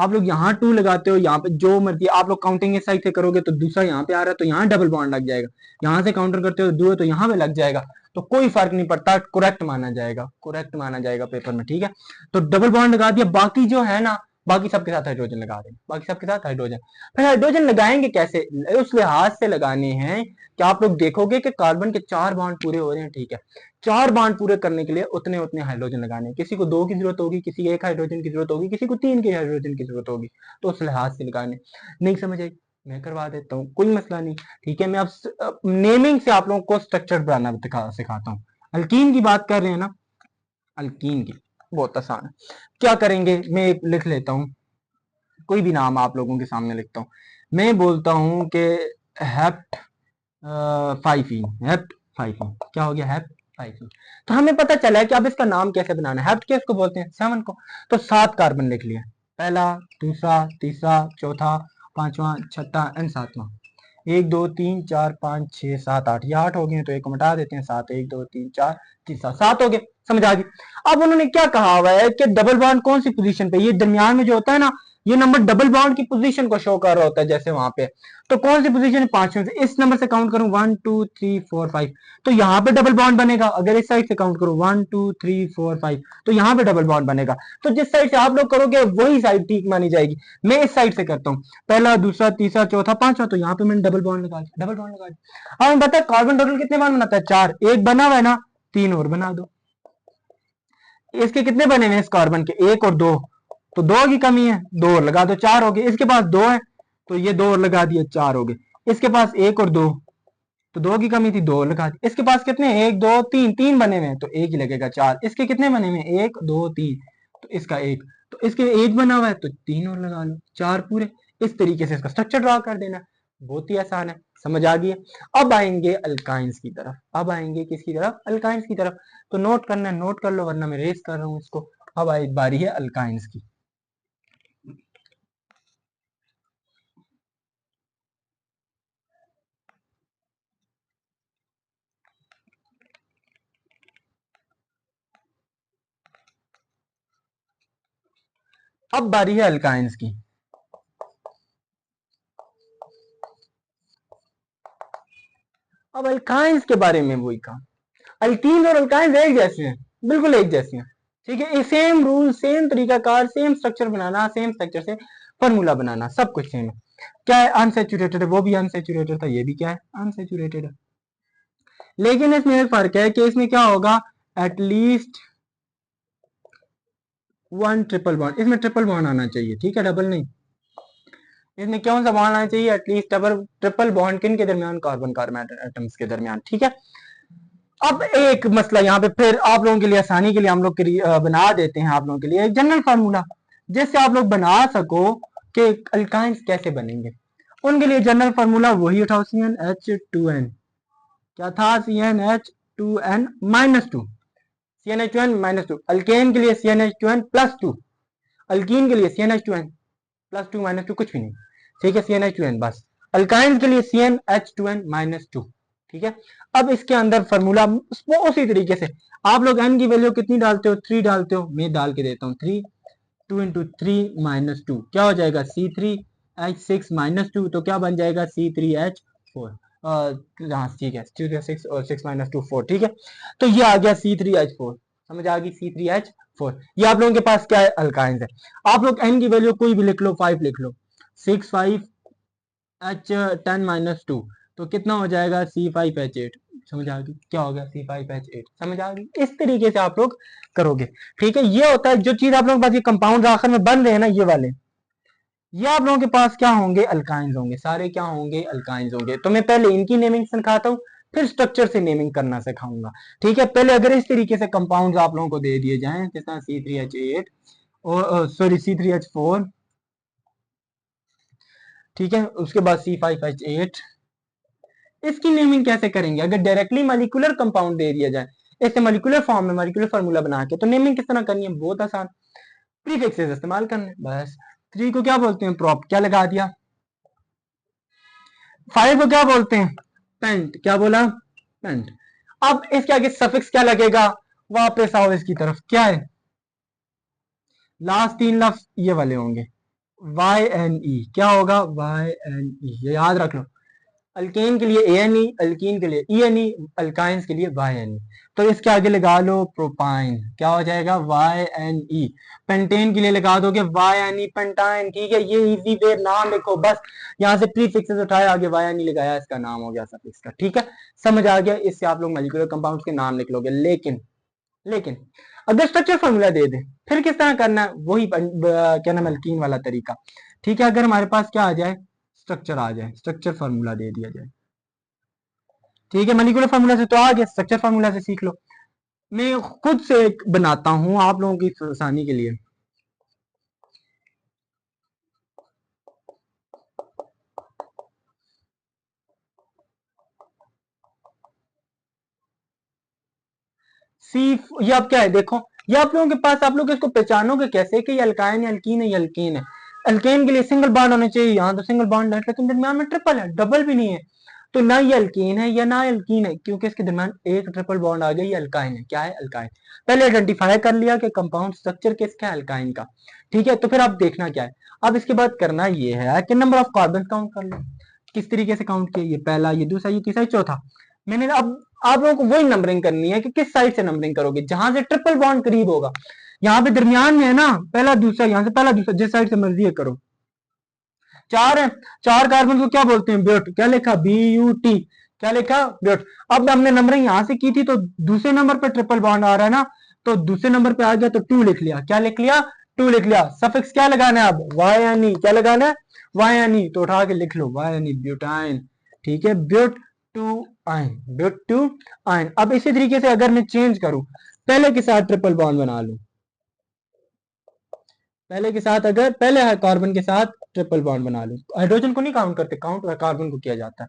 आप लोग यहाँ 2 लगाते हो, यहाँ पे जो मर्जी आप लोग काउंटिंग इस साइड से करोगे तो दूसरा यहाँ पे आ रहा है तो यहाँ डबल बॉन्ड लग जाएगा। यहाँ से काउंटर करते हो दो तो यहाँ पे लग जाएगा। तो कोई फर्क नहीं पड़ता, करेक्ट माना जाएगा, करेक्ट माना जाएगा पेपर में, ठीक है। तो डबल बॉन्ड लगा दिया, बाकी जो है ना, बाकी सबके साथ हाइड्रोजन लगा देंगे, बाकी सबके साथ हाइड्रोजन। फिर हाइड्रोजन लगाएंगे कैसे, उस लिहाज से लगाने हैं कि आप लोग देखोगे कि कार्बन के 4 बॉन्ड पूरे हो रहे हैं, ठीक है। 4 बॉन्ड पूरे करने के लिए उतने उतने हाइड्रोजन लगाने हैं, किसी को 2 की जरूरत होगी, किसी 1 हाइड्रोजन की जरूरत होगी, किसी को 3 के हाइड्रोजन की जरूरत होगी। तो उस लिहाज से लगाने। नहीं समझ आई, मैं करवा देता हूँ, कोई मसला नहीं, ठीक है। मैं अब नेमिंग से आप लोगों को स्ट्रक्चर बनाना सिखाता हूँ। अल्कीन की बात कर रहे हैं ना, अल्कीन की बहुत आसान है। क्या करेंगे, मैं एक लिख लेता हूँ, कोई भी नाम आप लोगों के सामने लिखता हूँ। मैं बोलता हूँ कि हेप्ट 5 हेप्ट 5 क्या हो गया, हेप्ट 5। तो हमें पता चला है कि अब इसका नाम कैसे बनाना है। हेप्ट किसको बोलते हैं, 7 को। तो 7 कार्बन लिख लिया, पहला, दूसरा, तीसरा, चौथा, पांचवा, छठा एंड सातवां। 1 2 3 4 5 6 7 8, ये 8 हो गए, तो एक को मिटा देते हैं, 7 1 2 3 4 तीसरा 7 हो गए, समझ आ गई। अब उन्होंने क्या कहा हुआ है कि डबल बॉन्ड कौन सी पोजीशन पे, ये दरमियान में जो होता है ना, ये नंबर डबल बॉन्ड की पोजीशन को शो कर रहा होता है, जैसे वहां पे। तो कौन सी पोजीशन है, 5वें से। इस नंबर से काउंट करूं 1 2 3 4 5, तो यहाँ पे डबल बॉन्ड बनेगा। अगर इस साइड से काउंट करूं 1 2 3 4 5, तो यहाँ पे डबल बॉन्ड बनेगा। तो जिस साइड से आप लोग करोगे वही साइड ठीक मानी जाएगी। मैं इस साइड से करता हूँ, पहला, दूसरा, तीसरा, चौथा, पांचवा, तो यहाँ पे मैंने डबल बॉन्ड लगा दिया, डबल बॉन्ड लगा दिया। अब हमें पता है कार्बन टोटल कितने बॉन्ड बनाता है, 4। एक बना हुआ है ना, 3 और बना दो। इसके कितने बने हुए हैं इस कार्बन के, 1 और 2, तो 2 की कमी है, 2 और लगा दो, 4 हो गए। इसके पास 2 है तो ये 2 और लगा दिए, 4 हो गए। इसके पास 1 और 2, तो 2 की कमी थी, 2 और लगा दी। इसके पास कितने, 1 2 3, 3 बने हुए हैं तो 1 ही लगेगा, 4। इसके कितने बने हुए हैं, 1 2 3, तो इसका 1, तो इसके 1 बना हुआ है तो 3 और लगा लो, 4 पूरे। इस तरीके से इसका स्ट्रक्चर ड्रा कर देना, बहुत ही आसान है, समझ आ गई है। अब आएंगे अल्काइंस की तरफ, अब आएंगे किसकी तरफ, अल्काइंस की तरफ। तो नोट करना है, नोट कर लो, वरना मैं रेस कर रहा हूँ इसको। अब आई बारी है अल्काइंस की। अब बारी है अल्काइंस की। अब अल्काइंस के बारे में वही काम, अल्कीन और अल्काइंस एक जैसे हैं, बिल्कुल एक जैसे हैं, ठीक है, सेम रूल, सेम तरीकाकार, सेम स्ट्रक्चर बनाना, सेम स्ट्रक्चर से फॉर्मूला बनाना, सब कुछ सेम है। क्या है, अनसेचुरेटेड है, वो भी अनसेचुरेटेड था, ये भी क्या है, अनसेचुरेटेड है। लेकिन इसमें एक फर्क है कि इसमें क्या होगा, एटलीस्ट वन ट्रिपल बॉन्ड, इसमें ट्रिपल बॉन्ड आना चाहिए, ठीक है, डबल नहीं। इसमें कौन सा बॉन्ड आना चाहिए, एटलीस्ट डबल ट्रिपल बॉन्ड, किन के दरमियान, कार्बन कार्बन एटम्स के दरमियान, ठीक है। अब एक मसला यहाँ पे फिर आप लोगों के लिए आसानी के लिए हम लोग बना देते हैं आप लोगों के लिए एक जनरल फार्मूला, जिससे आप लोग बना सको कि अल्काइंस कैसे बनेंगे। उनके लिए जनरल फार्मूला वही उठाओ, CnH2n, क्या था, CnH2n -2, CnH2n -2, अल्केन के लिए CnH2n +2, अल्कीन के लिए CnH2n +2 -2 कुछ भी नहीं, ठीक है, CnH2n बस। अल्काइन के लिए CnH2n -2, ठीक है। अब इसके अंदर फॉर्मूला उसी तरीके से आप लोग n की वैल्यू कितनी डालते हो, 3 डालते हो, मैं डाल के देता हूँ 3, 2 × 3 -2 क्या हो जाएगा, C3H6 -2, तो क्या बन जाएगा, C3H4, ठीक है, 6 और 6 -2 4, ठीक है। तो ये आ गया C3H4, समझ आ गई, C3H4। ये आप लोगों के पास क्या है, अल्काइंस है। आप लोग n की वैल्यू कोई भी लिख लो, 5 लिख लो, 6 5 H10 -2, तो कितना हो जाएगा, C5H8, समझ आ गई, क्या हो गया, C5H8, समझ आ गई। इस तरीके से आप लोग करोगे, ठीक है। ये होता है जो चीज आप लोगों के पास, ये कंपाउंड आखिर में बन रहे हैं ना, ये वाले, ये आप लोगों के पास क्या होंगे, अल्काइंस होंगे, सारे क्या होंगे, अल्काइंस होंगे। तो मैं पहले इनकी नेमिंग सिखाता हूँ, फिर स्ट्रक्चर से नेमिंग करना सिखाऊंगा, ठीक है। पहले अगर इस तरीके से कंपाउंड आप लोगों को दे दिए जाएं, जैसा C3H8 और सॉरी C3H4, ठीक है, उसके बाद C5H8, इसकी नेमिंग कैसे करेंगे, अगर डायरेक्टली मॉलिक्यूलर कंपाउंड दे दिया जाए, ऐसे मॉलिक्यूलर फॉर्म में मॉलिक्यूलर फार्मूला बना के, तो नेमिंग किस तरह करनी है, बहुत आसान, प्रीफिक्सेस इस्तेमाल करने बस। 3 को क्या बोलते हैं, प्रॉप, क्या लगा दिया। 5 को क्या बोलते हैं, पेंट, क्या बोला, पेंट। अब इसके आगे सफिक्स क्या लगेगा, वापस आओ इसकी तरफ, क्या है, लास्ट 3 लफ्ज ये वाले होंगे, YNE, क्या होगा, YNE, ये याद रख लो। अल्केन के लिए ANE, अल्कीन के लिए ENE, अल्काइंस के लिए YNE, तो इसके आगे लगा लो प्रोपाइन, क्या हो जाएगा, YNE। पेंटेन के लिए लगा दोगे YNE, पेंटाइन, ठीक है। ये इजी वे, नाम लिखो बस, यहाँ से प्रीफिक्सेस उठाए, आगे YNE लगाया, इसका नाम हो गया सफिक्स का, ठीक है, समझ आ गया। इससे आप लोग मॉलिक्यूलर कंपाउंड्स के नाम लिख लोगे। लेकिन अगर स्ट्रक्चर फॉर्मूला दे दे, फिर किस तरह करना है, वही क्या नाम, अल्कीन वाला तरीका, ठीक है। अगर हमारे पास क्या आ जाए, स्ट्रक्चर आ जाए, स्ट्रक्चर फार्मूला दे दिया जाए, ठीक है। मॉलिक्यूलर फार्मूला से तो आ गया, स्ट्रक्चर फार्मूला से सीख लो। मैं खुद से एक बनाता हूं आप लोगों की आसानी के लिए, सी, ये अब क्या है, देखो, ये आप लोगों के पास, आप लोग इसको पहचानोगे कैसे कि ये अल्काइन है, अल्कीन है, ये अल्कीन है। अल्केन के लिए सिंगल बॉन्ड होने चाहिए, यहाँ तो सिंगल बॉन्ड है, लेकिन दरमियान में ट्रिपल है, डबल भी नहीं है, तो ना ये अल्कीन है या ना अल्कीन है, क्योंकि इसके दरमियान एक ट्रिपल बॉन्ड आ गया, ये अल्काइन है, क्या है, अल्काइन। पहले आइडेंटिफाई कर लिया कि कंपाउंड स्ट्रक्चर किसका है, अल्काइन का, ठीक है। तो फिर आप देखना क्या है, अब इसके बाद करना ये है कि नंबर ऑफ कार्बन काउंट कर लो, किस तरीके से काउंट किया, ये पहला, ये दूसरा, ये तीसरा, चौथा। मैंने अब आप लोगों को वही नंबरिंग करनी है कि किस साइड से नंबरिंग करोगे, जहां से ट्रिपल बॉन्ड करीब होगा, यहाँ पे दरमियान में है ना, पहला दूसरा, यहाँ से पहला दूसरा, जिस साइड से मर्जी है करो। 4 है, 4 कार्बन को क्या बोलते हैं, ब्यूट, क्या लिखा, BUT, क्या लिखा, ब्यूट। अब हमने नंबरिंग यहां से की थी, तो दूसरे नंबर पे ट्रिपल बॉन्ड आ रहा है ना, तो दूसरे नंबर पे आ गया, तो 2 लिख लिया, क्या लिख लिया, 2 लिख लिया। सफिक्स क्या लगाना है अब, YNE, क्या लगाना है, YNE, तो उठा के लिख लो YNE, ब्यूटाइन, ठीक है, but two yne, but two yne. अब इसी तरीके से अगर मैं चेंज करूं, पहले के साथ ट्रिपल बॉन्ड बना लूं, पहले के साथ, अगर पहले कार्बन के साथ ट्रिपल बॉन्ड बना लूं, हाइड्रोजन को नहीं काउंट करते, काउंट कार्बन को किया जाता है,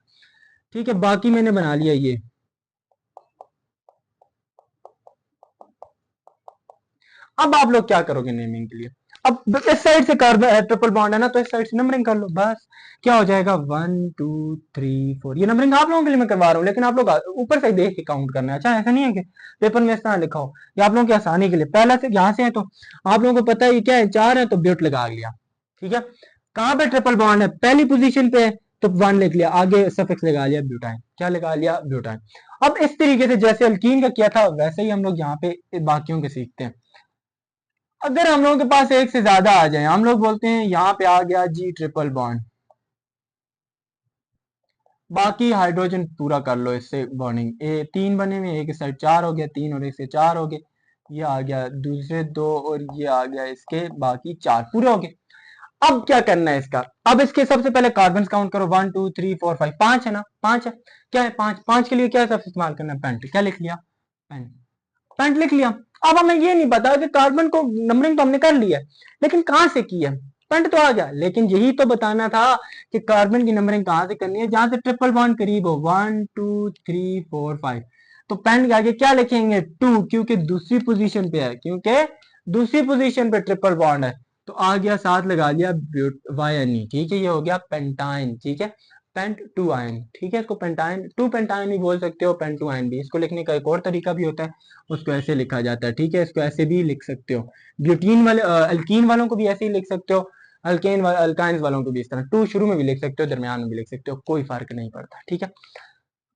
ठीक है। बाकी मैंने बना लिया ये, अब आप लोग क्या करोगे नेमिंग के लिए, अब इस साइड से कार्बन ट्रिपल बॉन्ड है ना, तो इस साइड से नंबरिंग कर लो बस, क्या हो जाएगा, 1 2 3 4। ये नंबरिंग आप लोगों के लिए मैं करवा रहा हूँ, लेकिन आप लोग ऊपर से देख के काउंट करना है, अच्छा, ऐसा नहीं है कि पेपर में इस तरह लिखा हो, ये आप लोगों की आसानी के लिए। पहला से यहाँ से है, तो आप लोगों को पता है ये क्या है, 4 है, तो ब्यूट लगा लिया, ठीक है। कहाँ पे ट्रिपल बॉन्ड है, पहली पोजीशन पे है, तो 1 लिख लिया, आगे सफिक्स लगा लिया ब्यूटाइन, क्या लगा लिया, ब्यूटाइन। अब इस तरीके से जैसे अल्कीन का किया था वैसे ही हम लोग यहाँ पे बाकियों के सीखते हैं। अगर हम लोगों के पास एक से ज्यादा आ जाए, हम लोग बोलते हैं यहाँ पे आ गया जी ट्रिपल बॉन्ड, बाकी हाइड्रोजन पूरा कर लो इससे बॉन्डिंग, ए 3 बने हुए, एक साइड 4 हो गया, 3 और एक से 4 हो गए, ये आ गया दूसरे 2 और ये आ गया इसके बाकी 4 पूरे हो गए। अब क्या करना है इसका, अब इसके सबसे पहले कार्बन काउंट करो, 1 2 3 4 5, 5 है ना, 5 है, क्या है 5, 5 के लिए क्या सबसे इस्तेमाल करना है, पेंट, क्या लिख लिया, पेंट, पेंट लिख लिया। अब हमें ये नहीं पता कि कार्बन को नंबरिंग तो हमने कर लिया है, लेकिन कहां से की है, पेंट तो आ गया, लेकिन यही तो बताना था कि कार्बन की नंबरिंग कहां से करनी है, जहां से ट्रिपल बॉन्ड करीब हो, 1 2 3 4 5, तो पेंट के आगे क्या लिखेंगे, 2, क्योंकि दूसरी पोजीशन पे है, क्योंकि दूसरी पोजीशन पे ट्रिपल बॉन्ड है, तो आ गया, साथ लगा लिया वाई, ठीक है, ये हो गया पेंटाइन, ठीक है, पेंट टू आयन, ठीक है, इसको पेंटाइन टू पेंटाइन भी बोल सकते हो, पेंट टू आयन भी, इसको लिखने का एक और तरीका भी होता है, उसको ऐसे लिखा जाता है, ठीक है, इसको ऐसे भी लिख सकते हो, ब्यूटीन वाले अल्कीन वालों को भी ऐसे ही लिख सकते हो, अल्काइंस वालों को भी इस तरह, टू शुरू में भी लिख सकते हो, दरमियान में भी लिख सकते हो, कोई फर्क नहीं पड़ता, ठीक है।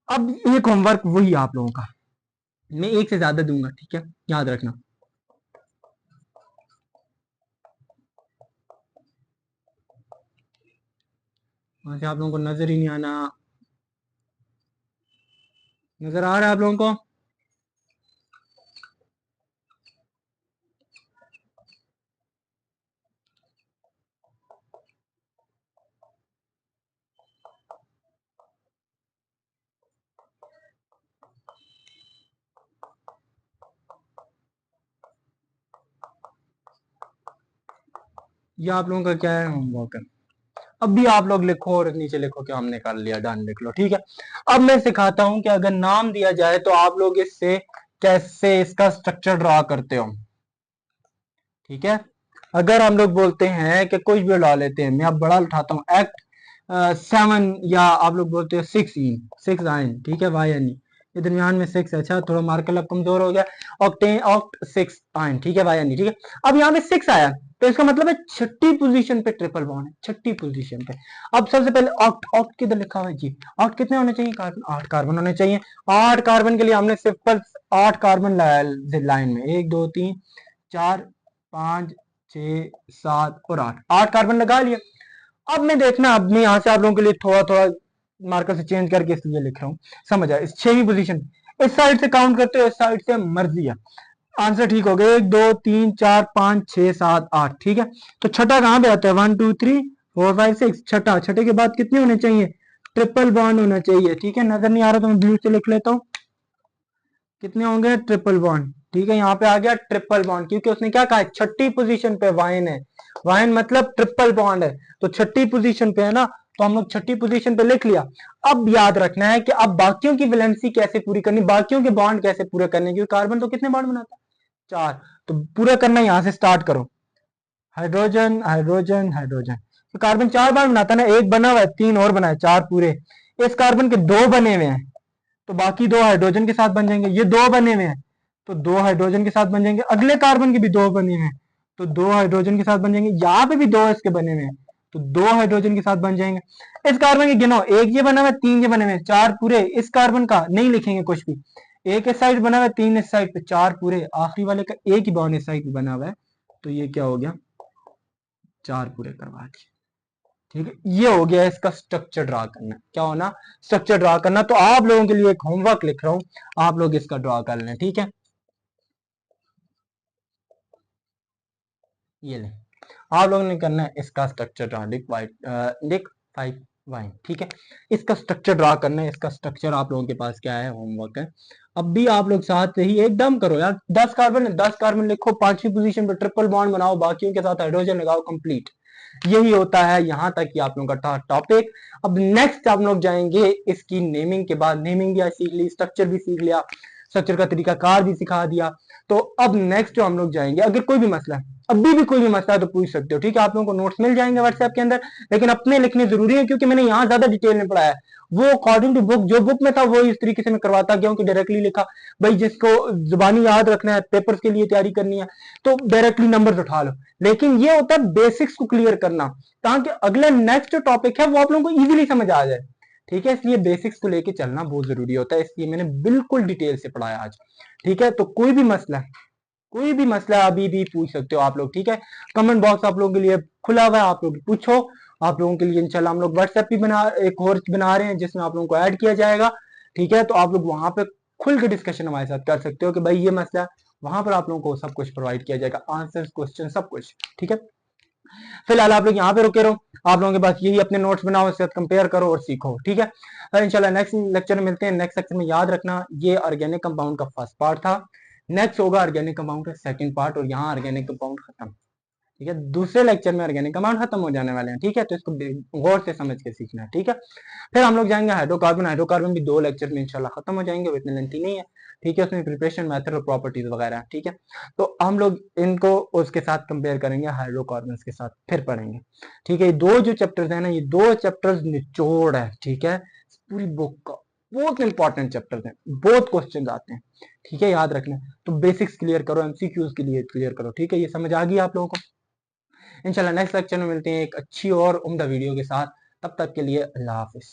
अब एक होमवर्क वही आप लोगों का, मैं एक से ज्यादा दूंगा, ठीक है, याद रखना। वहां से आप लोगों को नजर ही नहीं आना, नजर आ रहा है आप लोगों को, ये आप लोगों का क्या है, होमवर्क है। अब भी आप लोग लिखो और नीचे लिखो कि हमने कर लिया, डन लिख लो, ठीक है। अब मैं सिखाता हूं कि अगर नाम दिया जाए तो आप लोग इससे कैसे इसका स्ट्रक्चर ड्रॉ करते हो, ठीक है। अगर हम लोग बोलते हैं कि कुछ भी उड़ा लेते हैं, मैं अब बड़ा उठाता हूँ, एक्ट 7, या आप लोग बोलते हो 6 आयन, ठीक है, वाई एन, ये दरमियान में 6, अच्छा थोड़ा मार्कर अब कमजोर हो गया, ऑक्टेन ऑक्ट 6 आयन, ठीक है, वाई एन, ठीक है। अब यहाँ पे 6 आया, तो इसका मतलब है छठी पोजीशन पे ट्रिपल बॉन्ड है, छठी पोजीशन पे। अब सबसे पहले ऑक्ट, ऑक्ट किधर लिखा हुआ है जी, ऑक्ट कितने होने चाहिए, कार्बन 8 कार्बन होने चाहिए, 8 कार्बन के लिए हमने सिंपल 8 कार्बन लाइन में 1 2 3 4 5 6 7 और 8, 8 कार्बन लगा लिया। अब मैं देखना, अब मैं यहाँ से आप लोगों के लिए थोड़ा थोड़ा मार्कर से चेंज करके इसलिए लिख रहा हूँ, समझ आया, इस 6वीं पोजीशन, इस साइड से काउंट करते हो, इस साइड से मर्जी है, आंसर ठीक हो गया, 1 2 3 4 5 6 7 8, ठीक है। तो छठा कहाँ पे आता है, 1 2 3 4 5 6, छठा, छठे के बाद कितने होने चाहिए, ट्रिपल बॉन्ड होना चाहिए, ठीक है, नजर नहीं आ रहा तो मैं ब्लू से लिख लेता हूँ, कितने होंगे, ट्रिपल बॉन्ड, ठीक है, यहाँ पे आ गया ट्रिपल बॉन्ड, क्योंकि उसने क्या कहा, छठी पोजीशन पे वाइन है, वाइन मतलब ट्रिपल बॉन्ड है, तो छठी पोजीशन पे है ना, तो हम लोग छठी पोजीशन पे लिख लिया। अब याद रखना है कि अब बाकियों की वैलेंसी कैसे पूरी करनी, बाकियों के बॉन्ड कैसे पूरे करने, क्योंकि कार्बन तो कितने बॉन्ड बनाता है, 4, तो पूरा करना यहाँ से स्टार्ट करो, हाइड्रोजन हाइड्रोजन हाइड्रोजन, तो कार्बन 4 बॉन्ड बनाता है ना, एक बना हुआ है, 3 और बना है, 4 पूरे, इस कार्बन के 2 बने हुए हैं, तो बाकी 2 हाइड्रोजन के साथ बन जाएंगे, ये 2 बने हुए हैं, तो 2 हाइड्रोजन के साथ बन जाएंगे, अगले कार्बन के भी 2 बने हुए हैं, तो 2 हाइड्रोजन के साथ बन जाएंगे, यहाँ पे भी 2 इसके बने हुए हैं, तो 2 हाइड्रोजन के साथ बन जाएंगे। इस कार्बन के गिनो, एक ये बना हुआ है, 3 ये बने हुए हैं, 4 पूरे, इस कार्बन का नहीं लिखेंगे कुछ भी, एक इस साइड बना हुआ है, 3 इस साइड पे, 4 पूरे, आखिरी वाले का एक ही बॉन्ड इस साइड पे बना हुआ है, तो ये क्या हो गया, 4 पूरे करवा दिए, ठीक है। ये हो गया इसका स्ट्रक्चर ड्रा करना, क्या होना, स्ट्रक्चर ड्रा करना। तो आप लोगों के लिए एक होमवर्क लिख रहा हूं, आप लोग इसका ड्रा कर लें, ठीक है, ये ले, आप लोगों ने करना है इसका स्ट्रक्चर ड्रा, लिख 5 वाइन, ठीक है, इसका स्ट्रक्चर ड्रा करना है, इसका स्ट्रक्चर आप लोगों के पास क्या है, होमवर्क है। अब भी आप लोग साथ ही एकदम करो यार, 10 कार्बन है, 10 कार्बन लिखो, 5वीं पोजीशन पे ट्रिपल बॉन्ड बनाओ, बाकियों के साथ हाइड्रोजन लगाओ, कंप्लीट, यही होता है यहाँ तक कि आप लोगों का टॉपिक। अब नेक्स्ट आप लोग जाएंगे इसकी नेमिंग के बाद, नेमिंग भी सीख ली, स्ट्रक्चर भी सीख लिया, स्ट्रक्चर का तरीका कार भी सिखा दिया। तो अब नेक्स्ट जो हम लोग जाएंगे, अगर कोई भी मसला है, अभी भी कोई भी मसला है तो पूछ सकते हो, ठीक है। आप लोगों को नोट्स मिल जाएंगे व्हाट्सएप के अंदर, लेकिन अपने लिखने जरूरी है, क्योंकि मैंने यहाँ ज्यादा डिटेल में पढ़ाया है। वो अकॉर्डिंग टू बुक, जो बुक में था वो इस तरीके से मैं करवाता गया हूँ कि डायरेक्टली लिखा। भाई जिसको जुबानी याद रखना है, पेपर्स के लिए तैयारी करनी है, तो डायरेक्टली नंबर्स उठा लो। लेकिन ये होता है बेसिक्स को क्लियर करना, ताकि अगला नेक्स्ट जो टॉपिक है वो आप लोगों को इजीली समझ आ जाए, ठीक है। इसलिए बेसिक्स को लेके चलना बहुत जरूरी होता है, इसलिए मैंने बिल्कुल डिटेल से पढ़ाया आज, ठीक है। तो कोई भी मसला अभी भी पूछ सकते हो आप लोग, ठीक है। कमेंट बॉक्स आप लोगों के लिए खुला हुआ है, आप लोग पूछो। आप लोगों के लिए इंशाल्लाह हम लोग व्हाट्सएप भी एक और बना रहे हैं, जिसमें आप लोगों को ऐड किया जाएगा, ठीक है। तो आप लोग वहां पे खुल के डिस्कशन हमारे साथ कर सकते हो कि भाई ये मसला है, वहां पर आप लोगों को सब कुछ प्रोवाइड किया जाएगा, आंसर, क्वेश्चन, सब कुछ, ठीक है। फिलहाल आप लोग यहाँ पे रुके रहो, आप लोगों के पास यही अपने नोट्स बनाओ, उसके साथ कंपेयर करो और सीखो, ठीक है। और इंशाल्लाह नेक्स्ट लेक्चर में मिलते हैं। नेक्स्ट लेक्चर में याद रखना ये ऑर्गेनिक कंपाउंड का फर्स्ट पार्ट था, नेक्स्ट होगा ऑर्गेनिक कंपाउंड का सेकंड पार्ट, और यहाँ ऑर्गेनिक कंपाउंड खत्म, ठीक है। दूसरे लेक्चर में ऑर्गेनिक कंपाउंड खत्म हो जाने वाले हैं, ठीक है। तो इसको गौर से समझ के सीखना है, ठीक है। फिर हम लोग जाएंगे हाइड्रोकार्बन, हाइड्रोकार्बन भी 2 लेक्चर में इंशाल्लाह खत्म हो जाएंगे, वो इतने लेंथी नहीं है, ठीक है। उसमें प्रिपरेशन मेथड और प्रॉपर्टीज वगैरह, ठीक है। तो हम लोग इनको उसके साथ कंपेयर करेंगे, हाइड्रोकार्बन के साथ फिर पढ़ेंगे, ठीक है। ये 2 जो चैप्टर्स है ना, ये 2 चैप्टर्स निचोड़ है, ठीक है, पूरी बुक का बहुत इंपॉर्टेंट चैप्टर्स हैं, बहुत क्वेश्चन आते हैं, ठीक है, याद रखना। तो बेसिक्स क्लियर करो, एमसीक्यूज के लिए क्लियर करो, ठीक है। ये समझ आ गई आप लोगों को। इंशाल्लाह नेक्स्ट लेक्चर में मिलते हैं एक अच्छी और उम्दा वीडियो के साथ, तब तक के लिए अल्लाह हाफिज।